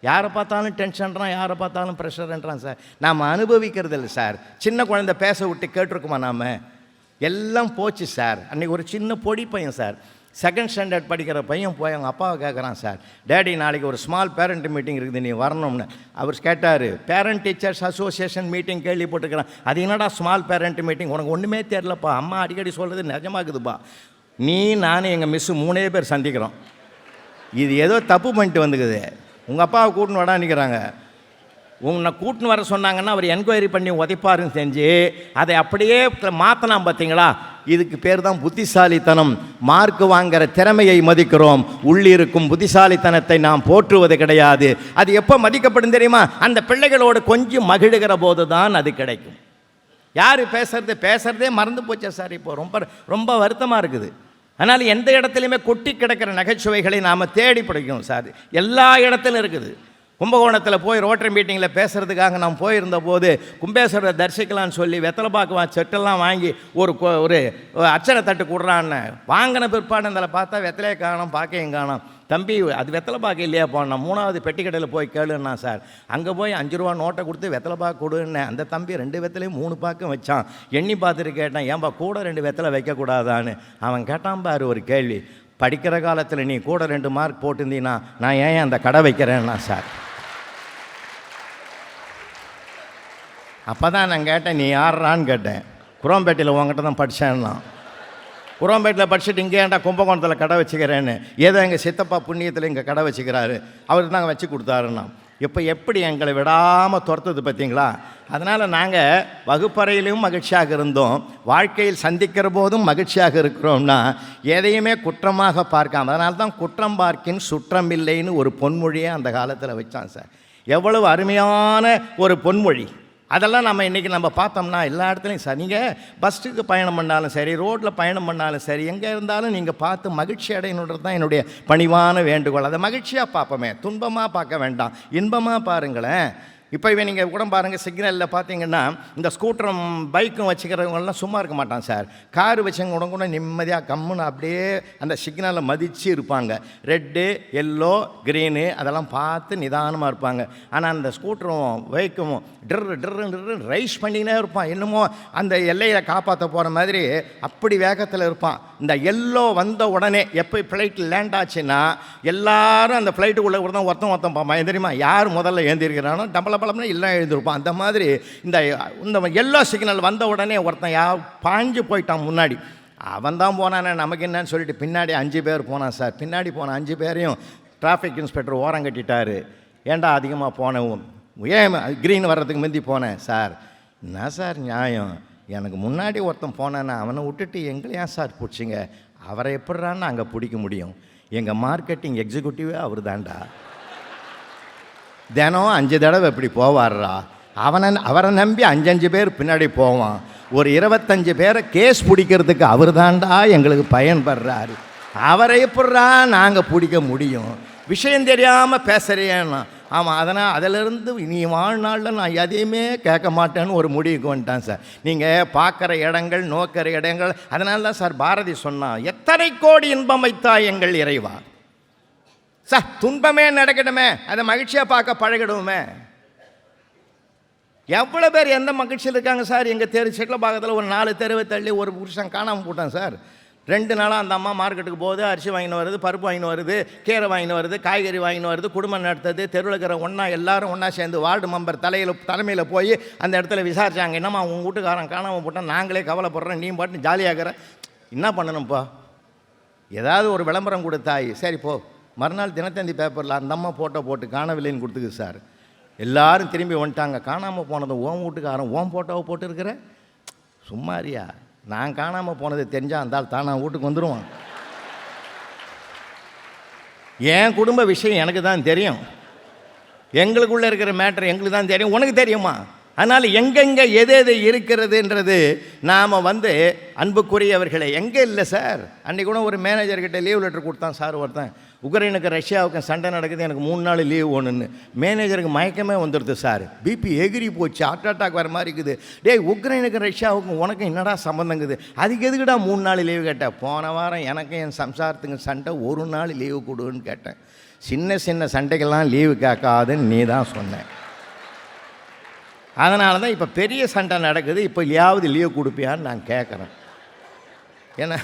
யாரை பார்த்தாலும் டென்ஷன்றான், யாரை பார்த்தாலும் ப்ரெஷர்ன்றான் சார். நாம் அனுபவிக்கிறது இல்லை சார். சின்ன குழந்தை பேச விட்டு கேட்டிருக்குமா நாம்? எல்லாம் போச்சு சார். அன்றைக்கி ஒரு சின்ன பொடி பையன் சார், 2nd ஸ்டாண்டர்ட் படிக்கிற பையன் போய் அவங்க அப்பாவை கேட்குறான் சார், டேடி நாளைக்கு ஒரு ஸ்மால் பேரண்ட் மீட்டிங் இருக்குது, நீ வரணும்னு. அவர் கேட்டார், பேரண்ட் டீச்சர்ஸ் அசோசியேஷன் மீட்டிங் கேள்விப்பட்டுருக்கிறான். அது என்னடா ஸ்மால் பேரண்ட் மீட்டிங், உனக்கு ஒன்றுமே தெரிலப்பா, அம்மா அடிக்கடி சொல்கிறது நிஜமாக்குதுப்பா. நான் எங்கள் மிஸ்ஸு 3 பேர் சந்திக்கிறோம். இது ஏதோ தப்பு பண்ணிட்டு வந்துக்குது. உங்கள் அப்பாவை கூட்டின்னு வடா நிற்கிறாங்க. உன்னை கூட்டின்னு வர சொன்னாங்கன்னா அவர் என்கொயரி பண்ணி உதைப்பாருன்னு செஞ்சு அதை அப்படியே மாற்றலாம். பார்த்தீங்களா, இதுக்கு பேர் தான் புத்திசாலித்தனம். மார்க் வாங்குகிற திறமையை மதிக்கிறோம், உள்ளிருக்கும் புத்திசாலித்தனத்தை நாம் போற்றுவது கிடையாது. அது எப்போ மதிக்கப்படும் தெரியுமா? அந்த பிள்ளைகளோடு கொஞ்சம் மகிழுகிற போது தான் அது கிடைக்கும். யார் பேசுகிறதே மறந்து போச்சா சார். இப்போ ரொம்ப ரொம்ப வருத்தமாக இருக்குது. அதனால் எந்த இடத்துலையுமே கொட்டி கிடக்கிற நகைச்சுவைகளை நாம் தேடி பிடிக்கணும் சார். எல்லா இடத்துலையும் இருக்குது. கும்பகோணத்தில் போய் ரோட்டரி மீட்டிங்கில் பேசுகிறதுக்காக நான் போயிருந்த போது கும்பேஸ்வரரை தரிசிக்கலான்னு சொல்லி வெத்தலை பாக்கு செட்டெல்லாம் வாங்கி ஒரு அச்சனை தட்டு கொடுறான்னு வாங்கின பிற்பாடு அதில் பார்த்தா வெத்தலையை காணும், பாக்கையும் காணும். தம்பி, அது வெத்தலை பாக்கு இல்லையா போனேன். 3வது பெட்டி கடையில் போய் கேளுன்னா சார். அங்கே போய் 5 ரூபா நோட்டை கொடுத்து வெத்தலை பாக்கு கொடுன்னு அந்த தம்பி 2 வெத்தலையும் 3 பாக்கும் வச்சான். எண்ணி பார்த்துட்டு கேட்டேன், ஏன்பா கூட 2 வெத்தலை வைக்கக்கூடாதான்னு. அவன் கேட்டான் பாரு ஒரு கேள்வி, படிக்கிற காலத்தில் நீ கூட 2 மார்க் போட்டிருந்தீன்னா நான் ஏன் அந்த கடை வைக்கிறேன்னா சார். அப்போ தான் நான் கேட்டேன், நீ யாரான்னு கேட்டேன். குரோம்பேட்டையில் உங்ககிட்ட தான் படித்தேன்னா. குரோம்பேட்டில் படிச்சுட்டு இங்கே ஏன்டா கும்பகோணத்தில் கடை வச்சுக்கிறேன்னு. ஏதோ எங்கள் சித்தப்பா புண்ணியத்தில் இங்கே கடை வச்சுக்கிறாரு, அவர் தாங்க வச்சு கொடுத்தாருன்னா. இப்போ எப்படி எங்களை விடாமல் துரத்துது பார்த்தீங்களா? அதனால் நாங்கள் வகுப்பறையிலும் மகிழ்ச்சியாக இருந்தோம், வாழ்க்கையில் சந்திக்கிற போதும் மகிழ்ச்சியாக இருக்கிறோம்னா எதையுமே குற்றமாக பார்க்காம. அதனால தான் குற்றம் பார்க்கின் சுற்றம் இல்லைன்னு ஒரு பொன்மொழியை அந்த காலத்தில் வச்சான் சார். எவ்வளவு அருமையான ஒரு பொன்மொழி. அதெல்லாம் இன்றைக்கி நம்ம பார்த்தோம்னா எல்லா இடத்துலையும் சார். நீங்கள் பஸ்ஸுக்கு பயணம் பண்ணாலும் சரி, ரோட்டில் பயணம் பண்ணாலும் சரி, எங்கே இருந்தாலும் நீங்கள் பார்த்து மகிழ்ச்சி அடையணுன்றது தான் என்னுடைய பணிவான வேண்டுகோள். அதை மகிழ்ச்சியாக பார்ப்போமே, துன்பமாக பார்க்க வேண்டாம், இன்பமாக பாருங்களேன். இப்போ நீங்கள் கூட பாருங்கள், சிக்னலில் பார்த்தீங்கன்னா இந்த ஸ்கூட்டரும் பைக்கும் வச்சுக்கிறவங்களாம் சும்மா இருக்க மாட்டான் சார். காரு வச்சவங்க கூட நிம்மதியாக கம்முன்னு அப்படியே அந்த சிக்னலை மதித்து இருப்பாங்க. ரெட்டு, எல்லோ, க்ரீனு அதெல்லாம் பார்த்து நிதானமாக இருப்பாங்க. ஆனால் அந்த ஸ்கூட்டரும் பைக்கும் ட்ரு ரைஸ் பண்ணினே இருப்பான். என்னமோ அந்த எல்லையை காப்பாற்ற போகிற மாதிரி அப்படி வேகத்தில் இருப்பான். இந்த எல்லோ வந்த உடனே எப்போ ஃப்ளைட்டில் லேண்ட் ஆச்சுன்னா எல்லாரும் அந்த ஃப்ளைட்டுக்குள்ளே ஒருத்தன் பார்ப்பான். தெரியுமா, யார் முதல்ல ஏந்திருக்கிறானோ பலம்னா எல்லாம் எழுந்திருப்பான். அந்த மாதிரி இந்த எல்லோ சிக்னல் வந்த உடனே ஒருத்தன் பாஞ்சு போயிட்டான் முன்னாடி. அவன் தான் போனானே, நமக்கு என்னன்னு சொல்லிட்டு பின்னாடி 5 பேர் போனான் சார். பின்னாடி போன 5 பேரையும் டிராஃபிக் இன்ஸ்பெக்டர் ஓரம் கட்டிட்டார். ஏன்டா அதிகமாக போனவும், ஏன் க்ரீன் வர்றதுக்கு முந்தி போனேன் சார். என்ன சார் நியாயம், எனக்கு முன்னாடி ஒருத்தன் போனானே அவனை விட்டுட்டு எங்களையா சார் பிடிச்சிங்க, அவரை எப்படிறான்னு அங்கே பிடிக்க முடியும்? எங்கள் மார்க்கெட்டிங் எக்ஸிக்யூட்டிவே அவர் தான்டா. தினம் 5 தடவை இப்படி போவார்ரா. அவரை நம்பி 5 பேர் பின்னாடி போவான். ஒரு 25 பேரை கேஸ் பிடிக்கிறதுக்கு அவர் தாண்டா எங்களுக்கு பயன்படுறாரு. அவரை எப்படா நாங்கள் பிடிக்க முடியும்? விஷயம் தெரியாமல் பேசுகிறேன்னா ஆமாம், அதனால் அதிலிருந்து இனி வாழ்நாளில் நான் எதையுமே கேட்க மாட்டேன்னு ஒரு முடிவுக்கு வந்துட்டேன் சார். நீங்கள் பார்க்குற இடங்கள், நோக்கிற இடங்கள், அதனால தான் சார் பாரதி சொன்னான், எத்தனை கோடி இன்பம் வைத்தாய் எங்கள் இறைவா. சார் துன்பமே நடக்கணுமே, அதை மகிழ்ச்சியாக பார்க்க பழகிடுவோமே. எவ்வளோ பேர் எந்த மகிழ்ச்சியில் இருக்காங்க சார். எங்கள் தெரு செட்டிலப்பாக்கத்தில் ஒரு 4 தெருவை தள்ளி ஒரு புருஷன் காணாமல் போட்டான் சார். 2 நாளாக அந்த அம்மா மார்க்கெட்டுக்கு போகுது, அரிசி வாங்கின்னு வருது, பருப்பு வாங்கின்னு வருது, கீரை வாங்கின்னு வருது, காய்கறி வாங்கின்னு வருது, குடும்பம் நடத்துது. தெருவில் இருக்கிற எல்லாரும் ஒன்றா சேர்ந்து வார்டு மெம்பர் தலைமையில் போய் அந்த இடத்துல விசாரிச்சாங்க, என்னம்மா உங்கள் வீட்டுக்காரன் காணாமல் போட்டால் நாங்களே கவலைப்படுறோம், நீ பாட்டு ஜாலியாகிற, என்ன பண்ணணும்ப்பா. ஏதாவது ஒரு விளம்பரம் கொடுத்தாய், சரி போ. மறுநாள் தினத்தந்தி பேப்பரில் அந்த அம்மா ஃபோட்டோ போட்டு காணவில்லைன்னு கொடுத்துக்கு சார். எல்லாரும் திரும்பி வந்துட்டாங்க. காணாமல் போனது உன் வீட்டுக்காரன் உன் ஃபோட்டோவை போட்டுருக்கிற, சும்மாரியா. நான் காணாமல் போனது தெரிஞ்சால் அந்த ஆள் தானா வீட்டுக்கு வந்துடுவான். என் குடும்ப விஷயம் எனக்கு தான் தெரியும், எங்களுக்குள்ளே இருக்கிற மேட்ரு எங்களுக்கு தான் தெரியும், உனக்கு தெரியுமா? அதனால் எங்கெங்கே எது எது இருக்கிறதுன்றது நாம் அன்புக்குரியவர்களை எங்கே இல்லை சார். அன்றைக்கி கூட ஒரு மேனேஜர்கிட்ட லீவ் லெட்டர் கொடுத்தான் சார் ஒருத்தன், உக்ரைனுக்கு ரஷ்யாவுக்கும் சண்டை நடக்குது, எனக்கு 3 நாள் லீவ் ஒன்றுன்னு. மேனேஜருக்கு மயக்கமே வந்துடுது சார், பிபி எகிரி போச்சு, ஹார்ட் அட்டாக் வர மாதிரி இருக்குது. டேய், உக்ரைனுக்கு ரஷ்யாவுக்கும் உனக்கு என்னடா சம்மந்தங்குது, அதுக்கு எதுக்குடா 3 நாள் லீவு கேட்டேன். போன வாரம் எனக்கு என் சம்சாரத்துக்கு சண்டை, 1 நாள் லீவு கொடுன்னு கேட்டேன். சின்ன சின்ன சண்டைக்கெல்லாம் லீவு கேட்காதுன்னு நீ தான் சொன்னேன். அதனால தான் இப்போ பெரிய சண்டை நடக்குது, இப்போ இல்லையாவது லீவ் கொடுப்பியான்னு நான் கேட்குறேன். ஏன்னா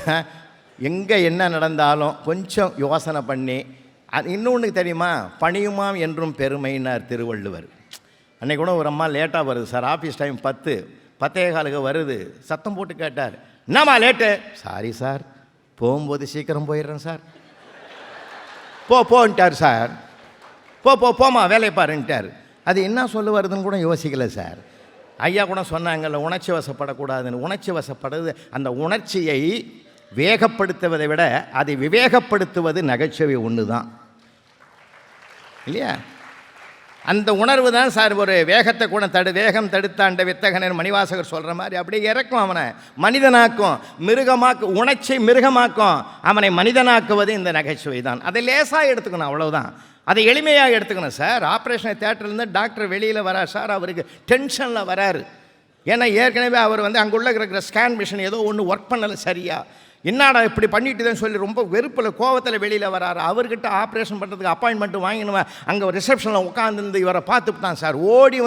எங்கே என்ன நடந்தாலும் கொஞ்சம் யோசனை பண்ணி, அது இன்னொன்று தெரியுமா, பணியுமாம் என்றும் பெருமைன்னார் திருவள்ளுவர். அன்றைக்கி கூட ஒரு அம்மா லேட்டாக வருது சார், ஆஃபீஸ் டைம் 10:10 வருது, சத்தம் போட்டு கேட்டார், என்னம்மா லேட்டு. சாரி சார், போகும்போது சீக்கிரம் போயிடுறேன் சார். போன்ட்டார் சார், போமா வேலையை பாருன்ட்டார். அது என்ன சொல்ல வருதுன்னு கூட யோசிக்கலை சார். ஐயா கூட சொன்னாங்கல்ல, உணர்ச்சி வசப்படக்கூடாதுன்னு. உணர்ச்சி வசப்படுறது, அந்த உணர்ச்சியை வேகப்படுத்துவதை விட அதை விவேகப்படுத்துவது நகைச்சுவை ஒன்று தான் இல்லையா? அந்த உணர்வு தான் சார் ஒரு வேகத்தை கூட வேகம் தடுத்தாண்ட வித்தகனர் மணிவாசகர் சொல்கிற மாதிரி அப்படியே இறக்கும், அவனை மனிதனாக்கும், உணர்ச்சி மிருகமாக்கும், அவனை மனிதனாக்குவது இந்த நகைச்சுவை தான். அதை லேசாக எடுத்துக்கணும், அவ்வளவுதான். அதை எளிமையாக எடுத்துக்கணும் சார். ஆப்ரேஷன் தேட்டர்லேருந்து டாக்டர் வெளியில் வரார் சார், அவருக்கு டென்ஷனில் வராரு. ஏன்னா ஏற்கனவே அவர் அங்குள்ள இருக்கிற ஸ்கேன் மிஷின் ஏதோ ஒன்று ஒர்க் பண்ணலை சரியா, என்னடா இப்படி பண்ணிட்டுதான் சொல்லி ரொம்ப வெறுப்பில் கோவத்தில் வெளியில் வராரு. அவர்கிட்ட ஆப்ரேஷன் பண்ணுறதுக்கு அப்பாயின்மெண்ட்டு வாங்கினுவேன். அங்கே ரிசப்ஷனில் உட்காந்துருந்து இவரை பார்த்துட்டான் சார். ஓடி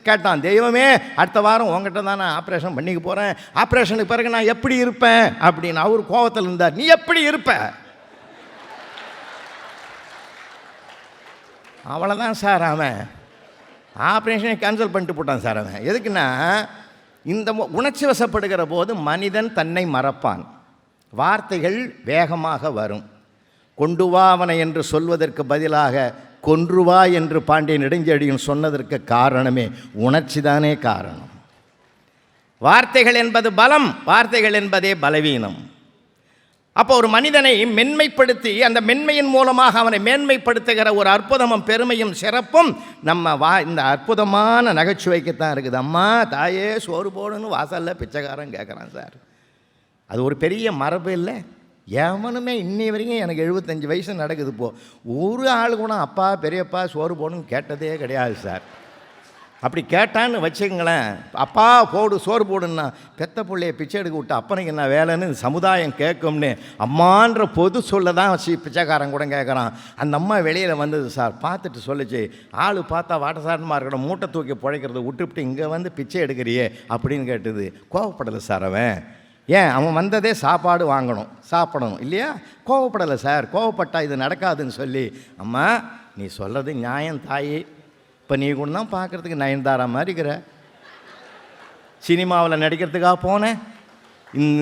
கேட்டான், தெய்வமே அடுத்த வாரம் உங்ககிட்ட தான் நான் ஆப்ரேஷன் பண்ணிக்க போகிறேன், ஆப்ரேஷனுக்கு பிறகு நான் எப்படி இருப்பேன் அப்படின்னு. அவர் கோவத்தில் இருந்தார். நீ எப்படி இருப்ப? அவ்வளோதான் சார், அவன் ஆப்ரேஷனை கேன்சல் பண்ணிட்டு போட்டான் சார். அவன் எதுக்குன்னா, இந்த உணர்ச்சி வசப்படுகிற போது மனிதன் தன்னை மறப்பான், வார்த்தைகள் வேகமாக வரும். கொண்டு வா அவனை என்று சொல்வதற்கு பதிலாக கொன்றுவா என்று பாண்டிய நெடுஞ்செழியன் சொன்னதற்கு காரணமே உணர்ச்சி தானே காரணம். வார்த்தைகள் என்பது பலம், வார்த்தைகள் என்பதே பலவீனம். அப்போ ஒரு மனிதனை மென்மைப்படுத்தி அந்த மென்மையின் மூலமாக அவனை மேன்மைப்படுத்துகிற ஒரு அற்புதமும் பெருமையும் சிறப்பும் நம்ம இந்த அற்புதமான நகைச்சுவைக்குத்தான் இருக்குது. அம்மா தாயே சோறு போடுன்னு வாசலில் பிச்சைக்காரன் கேட்குறான் சார். அது ஒரு பெரிய மரபு இல்லை. எவனுமே இன்னி வரைக்கும் எனக்கு 75 வயசு நடக்குது, ஒரு ஆள் கூட அப்பா பெரியப்பா சோறு போடுன்னு கேட்டதே கிடையாது சார். அப்படி கேட்டான்னு வச்சுக்கங்களேன், அப்பா போடு சோறு போடுன்னா, பெத்த பிள்ளைய பிச்சை எடுக்க விட்டு அப்பனுக்கு என்ன வேலைன்னு சமுதாயம் கேட்கும்னு அம்மான்ற பொது சொல்ல தான் பிச்சைக்காரன் கூட கேட்குறான். அந்த அம்மா வெளியில் வந்தது சார், பார்த்துட்டு சொல்லிச்சு, ஆள் பார்த்தா வாட்டசாட்டமாக இருக்கணும், மூட்டை தூக்கி பிழைக்கிறத விட்டுவிட்டு இங்கே பிச்சை எடுக்கிறியே அப்படின்னு கேட்டது. கோவப்படலை சார் அவன். ஏன், அவன் வந்ததே சாப்பாடு வாங்கணும், சாப்பிடணும் இல்லையா? கோவப்படலை சார். கோவப்பட்டா இது நடக்காதுன்னு சொல்லி, அம்மா நீ சொல்கிறது நியாயம் தாயே, இப்போ நீ கூட தான் பார்க்குறதுக்கு நயன்தாரா மாதிரி இருக்கிற, சினிமாவில் நடிக்கிறதுக்காக போனேன்,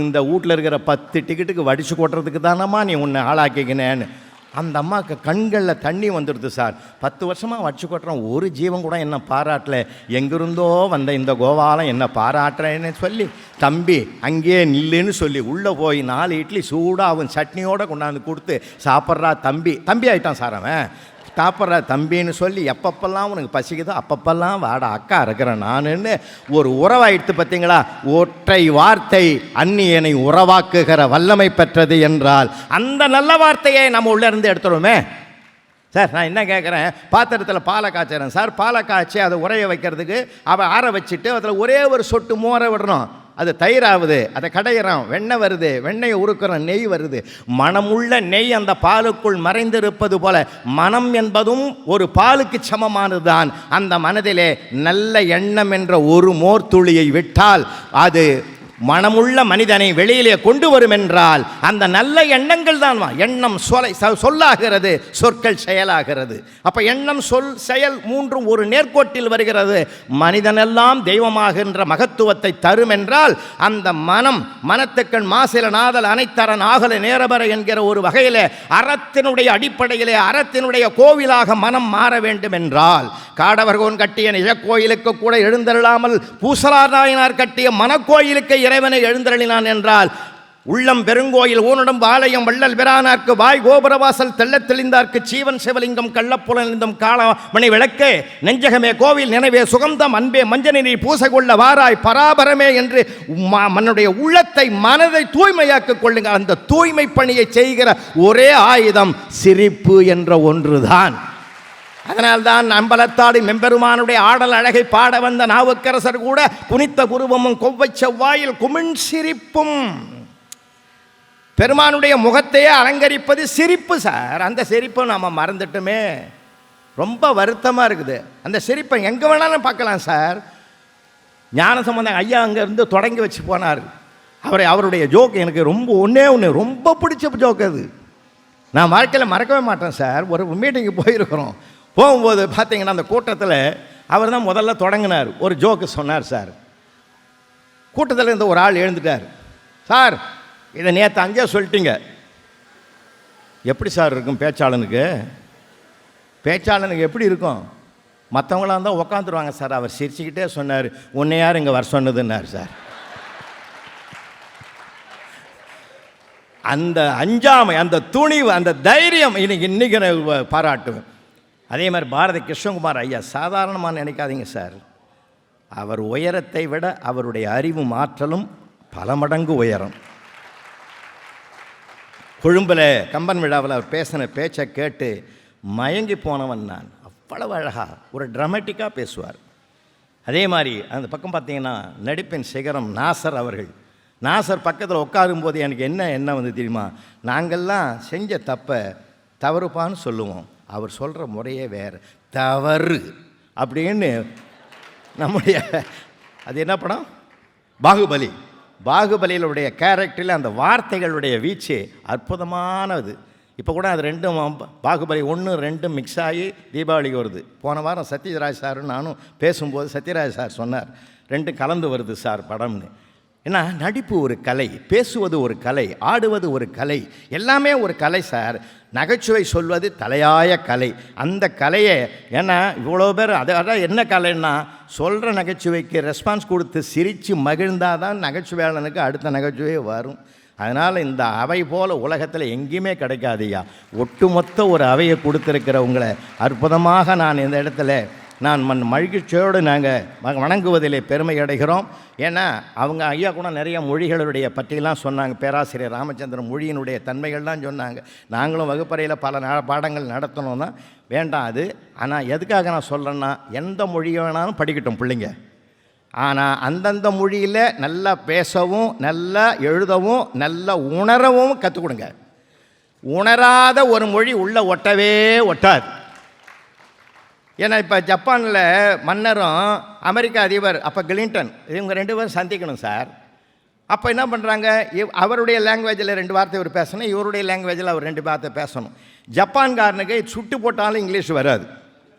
இந்த வீட்டில் இருக்கிற 10 டிக்கெட்டுக்கு வடித்து கொட்டுறதுக்கு தானம்மா நீ உன்னை ஆளாக்கிக்கினேன்னு. அந்த அம்மாவுக்கு கண்களில் தண்ணி வந்துடுது சார். 10 வருஷமாக வடிச்சு கொட்டுறோம், ஒரு ஜீவன் கூட என்ன பாராட்டலை, எங்கிருந்தோ வந்த இந்த கோவாலம் என்ன பாராட்டுறேன்னு சொல்லி, தம்பி அங்கேயே நில்லுன்னு சொல்லி உள்ளே போய் 4 இட்லி சூடாக அவன் சட்னியோடு கொண்டாந்து கொடுத்து, சாப்பிட்றா தம்பி, தம்பி ஆகிட்டான் சார் அவன், சாப்பிட்ற தம்பின்னு சொல்லி எப்பப்பெல்லாம் உனக்கு பசிக்குதோ அப்பப்பெல்லாம் வாடா அக்கா இருக்கிறேன் நானுன்னு ஒரு உறவாயிடுத்து. பார்த்தீங்களா? ஒற்றை வார்த்தை அந்நியனை உறவாக்குகிற வல்லமை பெற்றது என்றால் அந்த நல்ல வார்த்தையை நம்ம உள்ளே இருந்து எடுத்துருவோமே. சார் நான் என்ன கேட்குறேன், பாத்திரத்தில் பாலை காய்ச்சறேன் சார், பாலை காய்ச்சி அதை உரைய வைக்கிறதுக்கு அவள் ஆற வச்சுட்டு அதில் ஒரே ஒரு சொட்டு மோரை விடணும், அது தயிராகுது, அதை கடையிறோம், வெண்ணெய் வருது, வெண்ணெயை உருக்குறோம், நெய் வருது. மனமுள்ள நெய் அந்த பாலுக்குள் மறைந்திருப்பது போல மனம் என்பதும் ஒரு பாலுக்கு சமமானது தான். அந்த மனதிலே நல்ல எண்ணம் என்ற ஒரு மோர்த்துளியை விட்டால் அது மனமுள்ள மனிதனை வெளியிலே கொண்டு வரும் என்றால் அந்த நல்ல எண்ணங்கள் தான். எண்ணம் சொல்லாகிறது, சொற்கள் செயலாகிறது. அப்போ எண்ணம், சொல், செயல் மூன்றும் ஒரு நேர்கோட்டில் வருகிறது. மனிதனெல்லாம் தெய்வமாகின்ற மகத்துவத்தை தரும் என்றால் அந்த மனத்துக்கள் மாசில நாதல் அனைத்தரன் ஆகல நேரபர என்கிற ஒரு வகையில் அறத்தினுடைய அடிப்படையிலே அறத்தினுடைய கோவிலாக மனம் மாற வேண்டும் என்றால் காடவர்கோன் கட்டிய நிஜ கோயிலுக்கு கூட எழுந்தருளாமல் பூசலார் நாயனார் கட்டிய மனக்கோயிலுக்கு இறைவனை எழுந்தருளினான் என்றால் உள்ளம் பெருங்கோயில் ஊனடும் ஆலயம் வள்ளல் பிரானார்க்கு வாய் கோபுரவாசல் தெள்ளத் தெளிந்தார்க்கு சீவன் சிவலிங்கம் கள்ளப்புலனிந்தம் காளமணி விளக்கே நெஞ்சகமே கோவில் நினைவே சுகந்தம் அன்பே மஞ்சனி பூசை கொள்ள வாராய் பராபரமே என்று மன்னுடைய உள்ளத்தை மனதை தூய்மையாக்கிக் கொள்ளுங்கள். அந்த தூய்மை பணியை செய்கிற ஒரே ஆயுதம் சிரிப்பு என்ற ஒன்றுதான். அதனால்தான் அம்பலத்தாடி மெம்பெருமானுடைய ஆடல் அழகை பாட வந்த நாவுக்கரசர் கூட புனித்த குருவமும் கொவ்வை செவ்வாயில் குமிழ் சிரிப்பும். பெருமானுடைய முகத்தையே அலங்கரிப்பது சிரிப்பு சார். அந்த சிரிப்பை நாம் மறந்துட்டுமே, ரொம்ப வருத்தமாக இருக்குது. அந்த சிரிப்பை எங்கே வேணாலும் பார்க்கலாம் சார். ஞானசம்பந்தம் ஐயா அங்கேருந்து தொடங்கி வச்சு போனார். அவருடைய ஜோக்கு எனக்கு ஒன்று ரொம்ப பிடிச்ச ஜோக்கு. அது நான் வாழ்க்கையில் மறக்கவே மாட்டேன் சார். ஒரு மீட்டிங்கு போயிருக்கிறோம், போகும்போது பார்த்தீங்கன்னா அந்த கூட்டத்தில் அவர் தான் முதல்ல தொடங்கினார். ஒரு ஜோக்கு சொன்னார் சார். கூட்டத்தில் இருந்த ஒரு ஆள் எழுந்துட்டார். சார் இதை நேற்று அங்கேயே சொல்லிட்டீங்க. எப்படி சார் இருக்கும் பேச்சாளனுக்கு எப்படி இருக்கும்? மற்றவங்களாம் இருந்தால் உக்காந்துருவாங்க சார். அவர் சிரிச்சுக்கிட்டே சொன்னார், உன்னை யார் இங்கே வர சொன்னதுன்னார் சார். அந்த அஞ்சாமை, அந்த துணிவு, அந்த தைரியம் இன்னைக்கு பாராட்டுவேன். அதே மாதிரி பாரதி கிருஷ்ணகுமார் ஐயா சாதாரணமாக நினைக்காதீங்க சார். அவர் உயரத்தை விட அவருடைய அறிவும் ஆற்றலும் பல மடங்கு உயரம். கொழும்பில் கம்பன் விழாவில் அவர் பேசின பேச்சை கேட்டு மயங்கி போனவன் நான். அவ்வளவு அழகாக ஒரு ட்ராமேட்டிக்காக பேசுவார். அதே மாதிரி அந்த பக்கம் பார்த்தீங்கன்னா நடிப்பின் சிகரம் நாசர் அவர்கள். நாசர் பக்கத்தில் உட்காரும்போது எனக்கு என்ன வந்து தெரியுமா, நாங்கள்லாம் செஞ்ச தப்பை தவறுப்பான்னு சொல்லுவோம், அவர் சொல்கிற முறையே வேறு, தவறு அப்படின்னு. நம்முடைய அது என்ன படம், பாகுபலியிலுடைய கேரக்டரில் அந்த வார்த்தைகளுடைய வீச்சு அற்புதமானது. இப்போ கூட அது ரெண்டும் பாகுபலி 1, 2 மிக்ஸ் ஆகி தீபாவளிக்கு வருது. போன வாரம் சத்யராஜ் சாரும் நானும் பேசும்போது சத்யராஜ் சார் சொன்னார், 2 கலந்து வருது சார் படம்னு. ஏன்னா நடிப்பு ஒரு கலை, பேசுவது ஒரு கலை, ஆடுவது ஒரு கலை, எல்லாமே ஒரு கலை சார். நகைச்சுவை சொல்வது தலையாய கலை. அந்த கலையை ஏன்னா இவ்வளோ பேர் அதான் என்ன கலைன்னா சொல்கிற நகைச்சுவைக்கு ரெஸ்பான்ஸ் கொடுத்து சிரித்து மகிழ்ந்தால் தான் நகைச்சுவையாளனுக்கு அடுத்த நகைச்சுவை வரும். அதனால் இந்த அவை போல் உலகத்தில் எங்கேயுமே கிடைக்காதுயா. ஒட்டுமொத்த ஒரு அவையை கொடுத்துருக்கிற உங்களை அற்புதமாக நான் இந்த இடத்துல நான் மகிழ்ச்சியோடு நாங்கள் வணங்குவதிலே பெருமை அடைகிறோம். ஏன்னா அவங்க ஐயா கூட நிறைய மொழிகளுடைய பற்றிலாம் சொன்னாங்க. பேராசிரியர் ராமச்சந்திரன் மொழியினுடைய தன்மைகள்லாம் சொன்னாங்க. நாங்களும் வகுப்பறையில் பல பாடங்கள் நடத்தணும் தான், வேண்டாம் அது. ஆனால் எதுக்காக நான் சொல்கிறேன்னா, எந்த மொழியை வேணாலும் படிக்கட்டும் பிள்ளைங்க, ஆனால் அந்தந்த மொழியில் நல்லா பேசவும் நல்லா எழுதவும் நல்லா உணரவும் கற்றுக் கொடுங்க. உணராத ஒரு மொழி உள்ளே ஒட்டவே ஒட்டாது. ஏன்னா இப்போ ஜப்பானில் மன்னரும் அமெரிக்க அதிபர் அப்போ கிளின்டன் இவங்க 2 பேரும் சந்திக்கணும் சார். அப்போ என்ன பண்ணுறாங்க, அவருடைய லாங்குவேஜில் 2 வார்த்தை இவர் பேசணும், இவருடைய லாங்குவேஜில் அவர் 2 வார்த்தை பேசணும். ஜப்பான்காரனுக்கு சுட்டு போட்டாலும் இங்கிலீஷ் வராது,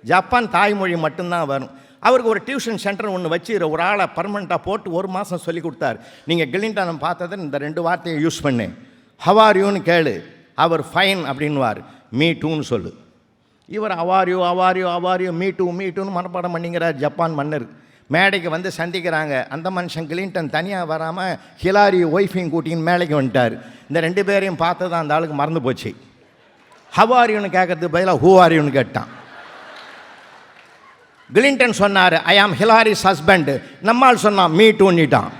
ஜப்பான் தாய்மொழி மட்டும்தான் வரும். அவருக்கு ஒரு டியூஷன் சென்டர் ஒன்று வச்சு ஒரு ஆளை பர்மனெண்ட்டாக போட்டு 1 மாதம் சொல்லி கொடுத்தார். நீங்கள் கிளின்டனை பார்த்ததை இந்த 2 வார்த்தையை யூஸ் பண்ணு. ஹவாரியூன்னு கேளு, அவர் ஃபைன் அப்படின்வார், மீ டூன்னு சொல்லு. இவர் அவாரியோ மீட்டூன்னு மனப்பாடம் பண்ணிங்கிறார். ஜப்பான் மன்னர் மேடைக்கு வந்து சந்திக்கிறாங்க. அந்த மனுஷன் கிளின்டன் தனியாக வராமல் ஹிலாரி ஒய்ஃபையும் கூட்டின்னு மேடைக்கு வந்துட்டார். இந்த 2 பேரையும் பார்த்து தான் அந்த ஆளுக்கு மறந்து போச்சு. ஹவாரியோன்னு கேட்கறதுக்கு பதிலாக ஹூவாரியோன்னு கேட்டான். கிளின்டன் சொன்னார், ஐ ஆம் ஹிலாரிஸ் ஹஸ்பண்ட். நம்மால் சொன்னான் மீ டூன்னிட்டான்.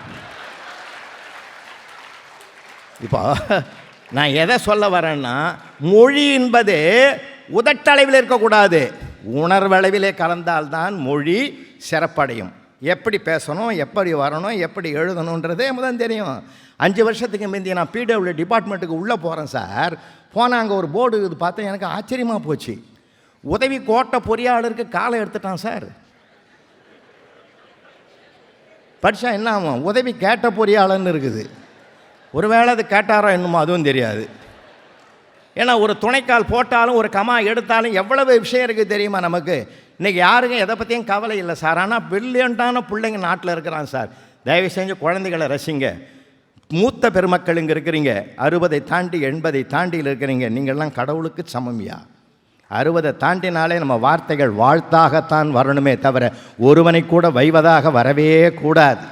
இப்போ நான் எதை சொல்ல வரேன்னா, மொழி என்பது உதட்டளவில் இருக்கக்கூடாது, உணர்வளவிலே கலந்தால்தான் மொழி சிறப்படையும். எப்படி பேசணும், எப்படி வரணும், எப்படி எழுதணுன்றதே முதல் தெரியும். 5 வருஷத்துக்கு முந்தைய நான் பிடபிள்யூ டிபார்ட்மெண்ட்டுக்கு உள்ளே போகிறேன் சார். போனால் அங்கே ஒரு போர்டு இது பார்த்தா எனக்கு ஆச்சரியமாக போச்சு. உதவி கோட்ட பொறியாளருக்கு காலை எடுத்துட்டான் சார். படித்தா என்ன ஆகும்? உதவி கேட்ட பொறியாளர்னு இருக்குது. ஒருவேளை அது கேட்டாரோ என்னமோ அதுவும் தெரியாது. ஏன்னா ஒரு துணைக்கால் போட்டாலும் ஒரு கமா எடுத்தாலும் எவ்வளவு விஷயம் இருக்குது தெரியுமா நமக்கு. இன்றைக்கி யாருக்கும் எதை பற்றியும் கவலை இல்லை சார். ஆனால் பிரில்லியண்ட்டான பிள்ளைங்க நாட்டில் இருக்கிறான் சார். தயவு செஞ்சு குழந்தைகளை ரசிங்க. மூத்த பெருமக்கள் இங்கே இருக்கிறீங்க, 60 தாண்டி 80 தாண்டியில் இருக்கிறீங்க. நீங்கள்லாம் கடவுளுக்கு சமமியா. 60 தாண்டினாலே நம்ம வார்த்தைகள் வாழ்த்தாகத்தான் வரணுமே தவிர ஒருவனை கூட வைவதாக வரவே கூடாது.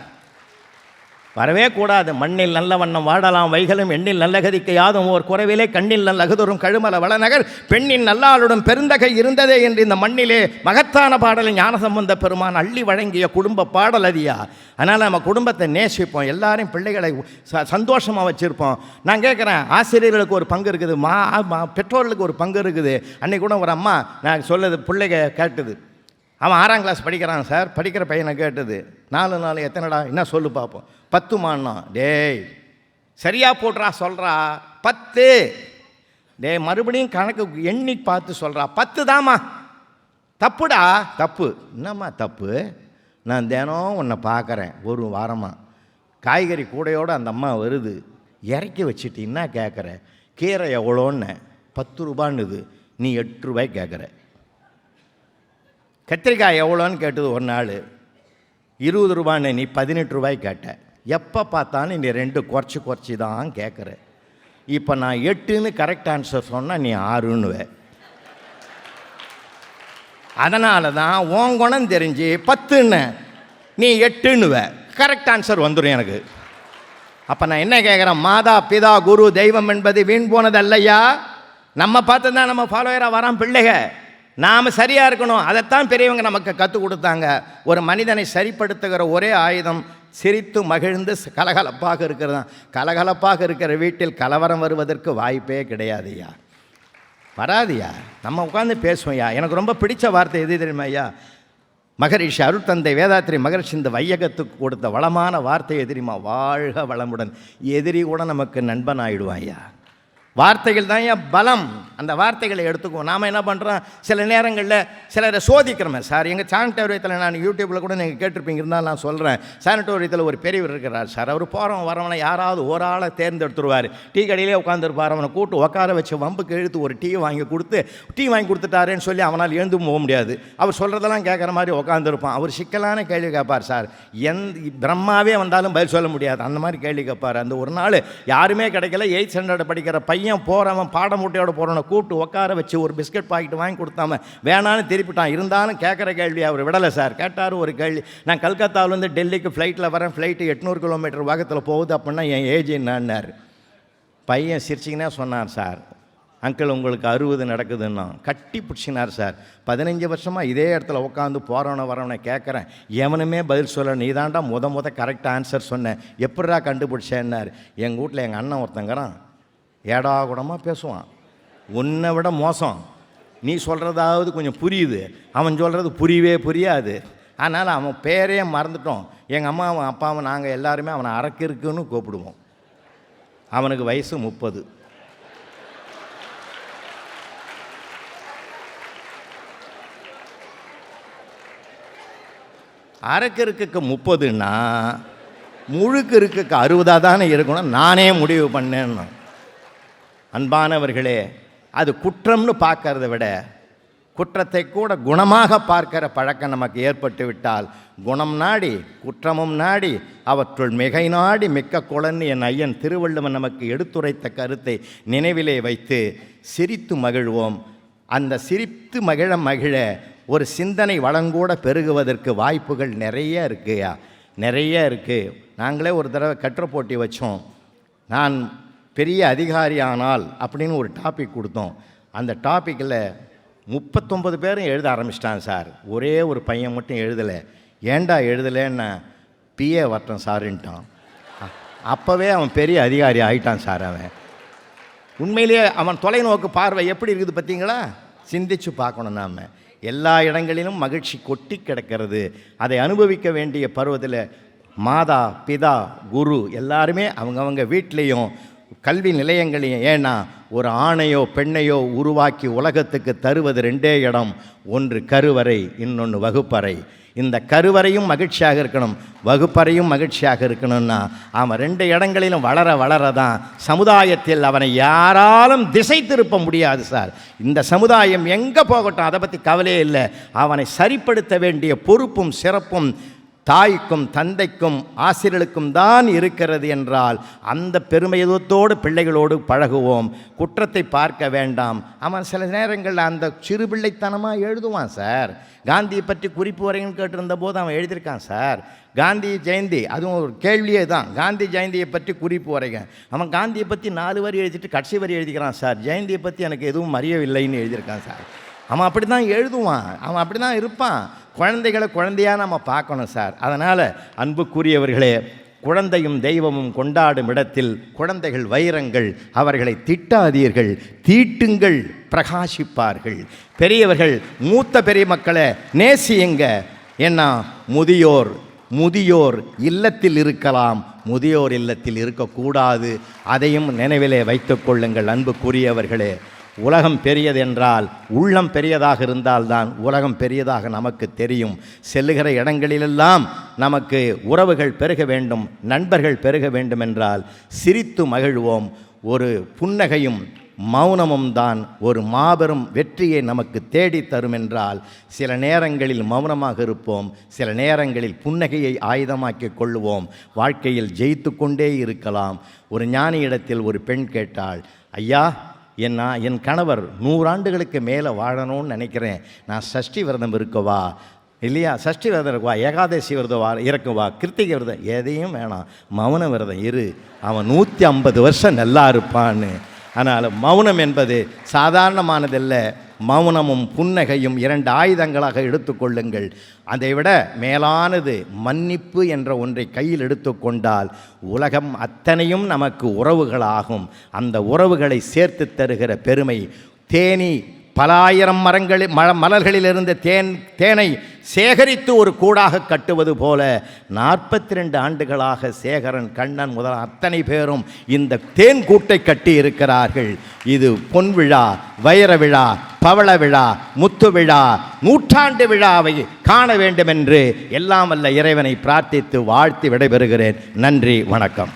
மண்ணில் நல்ல வண்ணம் வாடலாம் வைகளும் எண்ணில் நல்ல கதிக்கு யாதும் ஓர் குறைவிலே கண்ணில் நல்ல அகுதரும் கழுமல வளநகர் பெண்ணின் நல்லாளுடன் பெருந்தகை இருந்ததே என்று இந்த மண்ணிலே மகத்தான பாடலை ஞானசம்பந்த பெருமான் அள்ளி வழங்கிய குடும்ப பாடல் அதியா. அதனால் நம்ம குடும்பத்தை நேசிப்போம், எல்லாரையும் பிள்ளைகளை சந்தோஷமாக வச்சுருப்போம். நான் கேட்குறேன், ஆசிரியர்களுக்கு ஒரு பங்கு இருக்குது, பெற்றோர்களுக்கு ஒரு பங்கு இருக்குது. அன்றைக்கி கூட ஒரு அம்மா நான் சொல்லது பிள்ளைங்க கேட்டுது. அவன் 6ஆம் கிளாஸ் படிக்கிறான் சார். படிக்கிற பையனை கேட்டது, 4 நாள் எத்தனைடா, என்ன சொல்லு பார்ப்போம். 10 மான்னா. டேய் சரியாக போடுறா, சொல்கிறா 10. டேய் மறுபடியும் கணக்கு எண்ணி பார்த்து சொல்கிறா 10 தாம்மா. தப்புடா. தப்பு. என்னம்மா தப்பு? நான் தினம் உன்னை பார்க்குறேன் ஒரு வாரமாக. காய்கறி கூடையோடு அந்த அம்மா வருது, இறக்கி வச்சுட்டின்னா கேட்குற. கீரை எவ்வளோன்னு 10 ரூபான்னுது, நீ 8 ரூபாய்க்கு கேட்குற. கத்திரிக்காய் எவ்வளோன்னு கேட்டது ஒரு நாள் 20 ரூபான்னு, நீ 18 ரூபாய்க்கு கேட்ட. எப்போ பார்த்தாலும் நீ 2 குறைச்சி தான் கேட்குற. இப்போ நான் 8ன்னு கரெக்ட் ஆன்சர் சொன்னால் நீ 6ன்னுவே. அதனால தான் உன் குணம் தெரிஞ்சு 10ன்னு நீ 8ன்னுவே. கரெக்ட் ஆன்சர் வந்துடும் எனக்கு. அப்போ நான் என்ன கேட்குறேன், மாதா பிதா குரு தெய்வம் என்பது வீண் போனது அல்லையா. நம்ம பார்த்து தான் நம்ம ஃபாலோவராக வரான் பிள்ளைக. நாம் சரியாக இருக்கணும். அதைத்தான் பெரியவங்க நமக்கு கற்றுக் கொடுத்தாங்க. ஒரு மனிதனை சரிப்படுத்துகிற ஒரே ஆயுதம் சிரித்து மகிழ்ந்து கலகலப்பாக இருக்கிறது தான். கலகலப்பாக இருக்கிற வீட்டில் கலவரம் வருவதற்கு வாய்ப்பே கிடையாதுயா, வராதுயா. நம்ம உட்காந்து பேசுவோம்யா. எனக்கு ரொம்ப பிடிச்ச வார்த்தை எது தெரியுமா ஐயா? மகரிஷி அருட்தந்தை வேதாத்திரி மகரிஷி இந்த வையகத்துக்கு கொடுத்த வளமான வார்த்தை தெரியுமா? வாழ்க வளமுடன். எதிரி கூட நமக்கு நண்பன் ஆகிடுவான் ஐயா. வார்த்தைகள் தான் ஏன் பலம். அந்த வார்த்தைகளை எடுத்துக்குவோம். நாம் என்ன பண்ணுறோம், சில நேரங்களில் சிலரை சோதிக்கிறோமே சார். எங்கள் சானிட்டோரியத்தில் நான் யூடியூப்பில் கூட நீங்கள் கேட்டிருப்பீங்க, இருந்தாலும் நான் சொல்கிறேன். சானிட்டோரியத்தில் ஒரு பெரியவர் இருக்கிறார் சார். அவர் போகிறவன் வரவனை யாராவது ஒரு ஆளை தேர்ந்தெடுத்துருவார். டீ கடையிலே உட்காந்துருப்பார். அவனை கூட்டு உட்கார வச்சு வம்புக்கு இழுத்து ஒரு டீ வாங்கி கொடுத்துட்டாருன்னு சொல்லி அவனால் எழுந்து போக முடியாது. அவர் சொல்கிறதெல்லாம் கேட்குற மாதிரி உட்காந்துருப்பான். அவர் சிக்கலான கேள்வி கேட்பார் சார். பிரம்மாவே வந்தாலும் பதில் சொல்ல முடியாது, அந்த மாதிரி கேள்வி கேட்பார். அந்த ஒரு நாள் யாருமே கிடைக்கல. 8th ஸ்டாண்டர்ட் படிக்கிற பையன் போகிறவன் பாடமூட்டையோட போகிறவனை கூப்பிட்டு உட்கார வச்சு ஒரு பிஸ்கட் பாக்கெட் வாங்கி கொடுத்தாம வேணான்னு திருப்பிட்டான். இருந்தாலும் கேட்குற கேள்வி அவர் விடலை சார். கேட்டார் ஒரு கேள்வி, நான் கல்கத்தாவிலேருந்து டெல்லிக்கு ஃப்ளைட்டில் வரேன், ஃப்ளைட்டு 800 கிலோமீட்டர் வேகத்தில் போகுது அப்படின்னா என் ஏஜ் என்னான்னார். பையன் சிரிச்சிங்கன்னே சொன்னார், சார் அங்கிள் உங்களுக்கு 60 நடக்குதுன்னா. கட்டி பிடிச்சினார் சார். 15 வருஷமாக இதே இடத்துல உட்காந்து போகிறவனை வரவனை கேட்குறேன், எவனுமே பதில் சொல்ல. நீ தாண்டா முத கரெக்டாக ஆன்சர் சொன்னேன், எப்படிடா கண்டுபிடிச்சேன்னார். எங்கள் வீட்டில் எங்கள் அண்ணன் ஒருத்தங்கிறான், ஏடா கூடமாக பேசுவான், உன்னை விட மோசம். நீ சொல்கிறதாவது கொஞ்சம் புரியுது, அவன் சொல்கிறது புரியவே புரியாது. அதனால் அவன் பேரையே மறந்துட்டோம். எங்கள் அம்மாவும் அப்பாவும் நாங்கள் எல்லாருமே அவனை அரக்கிருக்குன்னு கூப்பிடுவோம். அவனுக்கு வயசு 30. அரக்கிருக்குக்கு 30ன்னா முழுக்கு இருக்குக்கு 60 தானே இருக்கணும். நானே முடிவு பண்ணேன்னு. அன்பானவர்களே, அது குற்றம்னு பார்க்கறத விட குற்றத்தை கூட குணமாக பார்க்கிற பழக்கம் நமக்கு ஏற்பட்டு விட்டால், குணம் நாடி குற்றமும் நாடி அவற்றுள் மிகை நாடி மிக்க குளன்னு என் ஐயன் திருவள்ளுவன் நமக்கு எடுத்துரைத்த கருத்தை நினைவிலே வைத்து சிரித்து மகிழ்வோம். அந்த சிரித்து மகிழ ஒரு சிந்தனை வளங்கூட பெருகுவதற்கு வாய்ப்புகள் நிறைய இருக்குது. நாங்களே ஒரு தடவை கட்டுரை போட்டி வச்சோம். நான் பெரிய அதிகாரி ஆனால் அப்படின்னு ஒரு டாபிக் கொடுத்தோம். அந்த டாப்பிக்கில் 39 பேரும் எழுத ஆரம்பிச்சிட்டான் சார். ஒரே ஒரு பையன் மட்டும் எழுதலை. ஏண்டா எழுதலைன்னா பிஏ வரட்டும் சாருன்ட்டான். அப்போவே அவன் பெரிய அதிகாரி ஆகிட்டான் சார். அவன் உண்மையிலேயே அவன் தொலைநோக்கு பார்வை எப்படி இருக்குது பார்த்தீங்களா? சிந்திச்சு பார்க்கணும். நாம் எல்லா இடங்களிலும் மகிழ்ச்சி கொட்டி கிடக்கிறது. அதை அனுபவிக்க வேண்டிய பருவத்தில் மாதா பிதா குரு எல்லாருமே அவங்கவங்க வீட்லேயும் கல்வி நிலையங்களையும், ஏன்னா ஒரு ஆணையோ பெண்ணையோ உருவாக்கி உலகத்துக்கு தருவது 2 இடம், ஒன்று கருவறை, இன்னொன்று வகுப்பறை. இந்த கருவறையும் மகிழ்ச்சியாக இருக்கணும், வகுப்பறையும் மகிழ்ச்சியாக இருக்கணும்னா அவன் 2 இடங்களிலும் வளர வளர தான் சமுதாயத்தில் அவனை யாராலும் திசை திருப்ப முடியாது சார். இந்த சமுதாயம் எங்கே போகட்டும் அதை பற்றி கவலையே இல்லை. அவனை சரிப்படுத்த வேண்டிய பொறுப்பும் சிறப்பும் தாய்க்கும் தந்தைக்கும் ஆசிரியர்களுக்கும் தான் இருக்கிறது என்றால் அந்த பெருமையத்தோடு பிள்ளைகளோடு பழகுவோம். குற்றத்தை பார்க்க வேண்டாம். அவன் சில நேரங்களில் அந்த சிறு பிள்ளைத்தனமாக எழுதுவான் சார். காந்தியை பற்றி குறிப்பு வரைன்னு கேட்டிருந்த போது அவன் எழுதியிருக்கான் சார். காந்தி ஜெயந்தி, அதுவும் ஒரு கேள்வியே தான். காந்தி ஜெயந்தியை பற்றி குறிப்பு வரைங்க. அவன் காந்தியை பற்றி 4 வரி எழுதிட்டு கடைசி வரி எழுதிக்கிறான் சார். ஜெயந்தியை பற்றி எனக்கு எதுவும் அறியவில்லைன்னு எழுதியிருக்கான் சார். அவன் அப்படி தான் எழுதுவான், அவன் அப்படி தான் இருப்பான். குழந்தைகளை குழந்தையாக நம்ம பார்க்கணும் சார். அதனால் அன்புக்குரியவர்களே, குழந்தையும் தெய்வமும் கொண்டாடும் இடத்தில் குழந்தைகள் வைரங்கள், அவர்களை திட்டாதீர்கள், தீட்டுங்கள், பிரகாசிப்பார்கள். பெரியவர்கள் மூத்த பெரிய மக்களை நேசியுங்க. ஏன்னா முதியோர் இல்லத்தில் இருக்கலாம், முதியோர் இல்லத்தில் இருக்கக்கூடாது. அதையும் நினைவிலே வைத்துக் கொள்ளுங்கள் அன்புக்குரியவர்களே. உலகம் பெரியதென்றால் உள்ளம் பெரியதாக இருந்தால்தான் உலகம் பெரியதாக நமக்கு தெரியும். செல்லுகிற இடங்களிலெல்லாம் நமக்கு உறவுகள் பெருக வேண்டும், நண்பர்கள் பெருக வேண்டும் என்றால் சிரித்து மகிழ்வோம். ஒரு புன்னகையும் மௌனமும் தான் ஒரு மாபெரும் வெற்றியை நமக்கு தேடி தரும் என்றால் சில நேரங்களில் மௌனமாக இருப்போம், சில நேரங்களில் புன்னகையை ஆயுதமாக்கி கொள்ளுவோம். வாழ்க்கையில் ஜெயித்து கொண்டே இருக்கலாம். ஒரு ஞானியிடத்தில் ஒரு பெண் கேட்டாள், ஐயா, என் கணவர் 100 ஆண்டுகளுக்கு மேலே வாழணும்னு நினைக்கிறேன், நான் சஷ்டி விரதம் இருக்கவா? இல்லையா, சஷ்டி விரதம் இருக்குவா, ஏகாதசி விரதம் இருக்குவா, கிருத்திகை விரதம்? எதையும் வேணாம், மௌன விரதம் இரு, அவன் 150 வருஷம் நல்லா இருப்பான்னு. ஆனால் மௌனம் என்பது சாதாரணமானதல்ல. மௌனமும் புன்னகையும் 2 ஆயுதங்களாக எடுத்துக்கொள்ளுங்கள். அதை விட மேலானது மன்னிப்பு என்ற ஒன்றை கையில் எடுத்துக்கொண்டால் உலகம் அத்தனையும் நமக்கு உறவுகளாகும். அந்த உறவுகளை சேர்த்து தருகிற பெருமை தேனி பல ஆயிரம் மலர்களிலிருந்து தேனை சேகரித்து ஒரு கூடாக கட்டுவது போல 42 ஆண்டுகளாக சேகரன், கண்ணன் முதல் அத்தனை பேரும் இந்த தேன் கூட்டை கட்டி இருக்கிறார்கள். இது பொன் விழா, வைர விழா, பவள விழா, முத்து விழா, 100ஆண்டு விழாவை காண வேண்டும் என்று எல்லாம் வல்ல இறைவனை பிரார்த்தித்து வாழ்த்தி விடைபெறுகிறேன். நன்றி, வணக்கம்.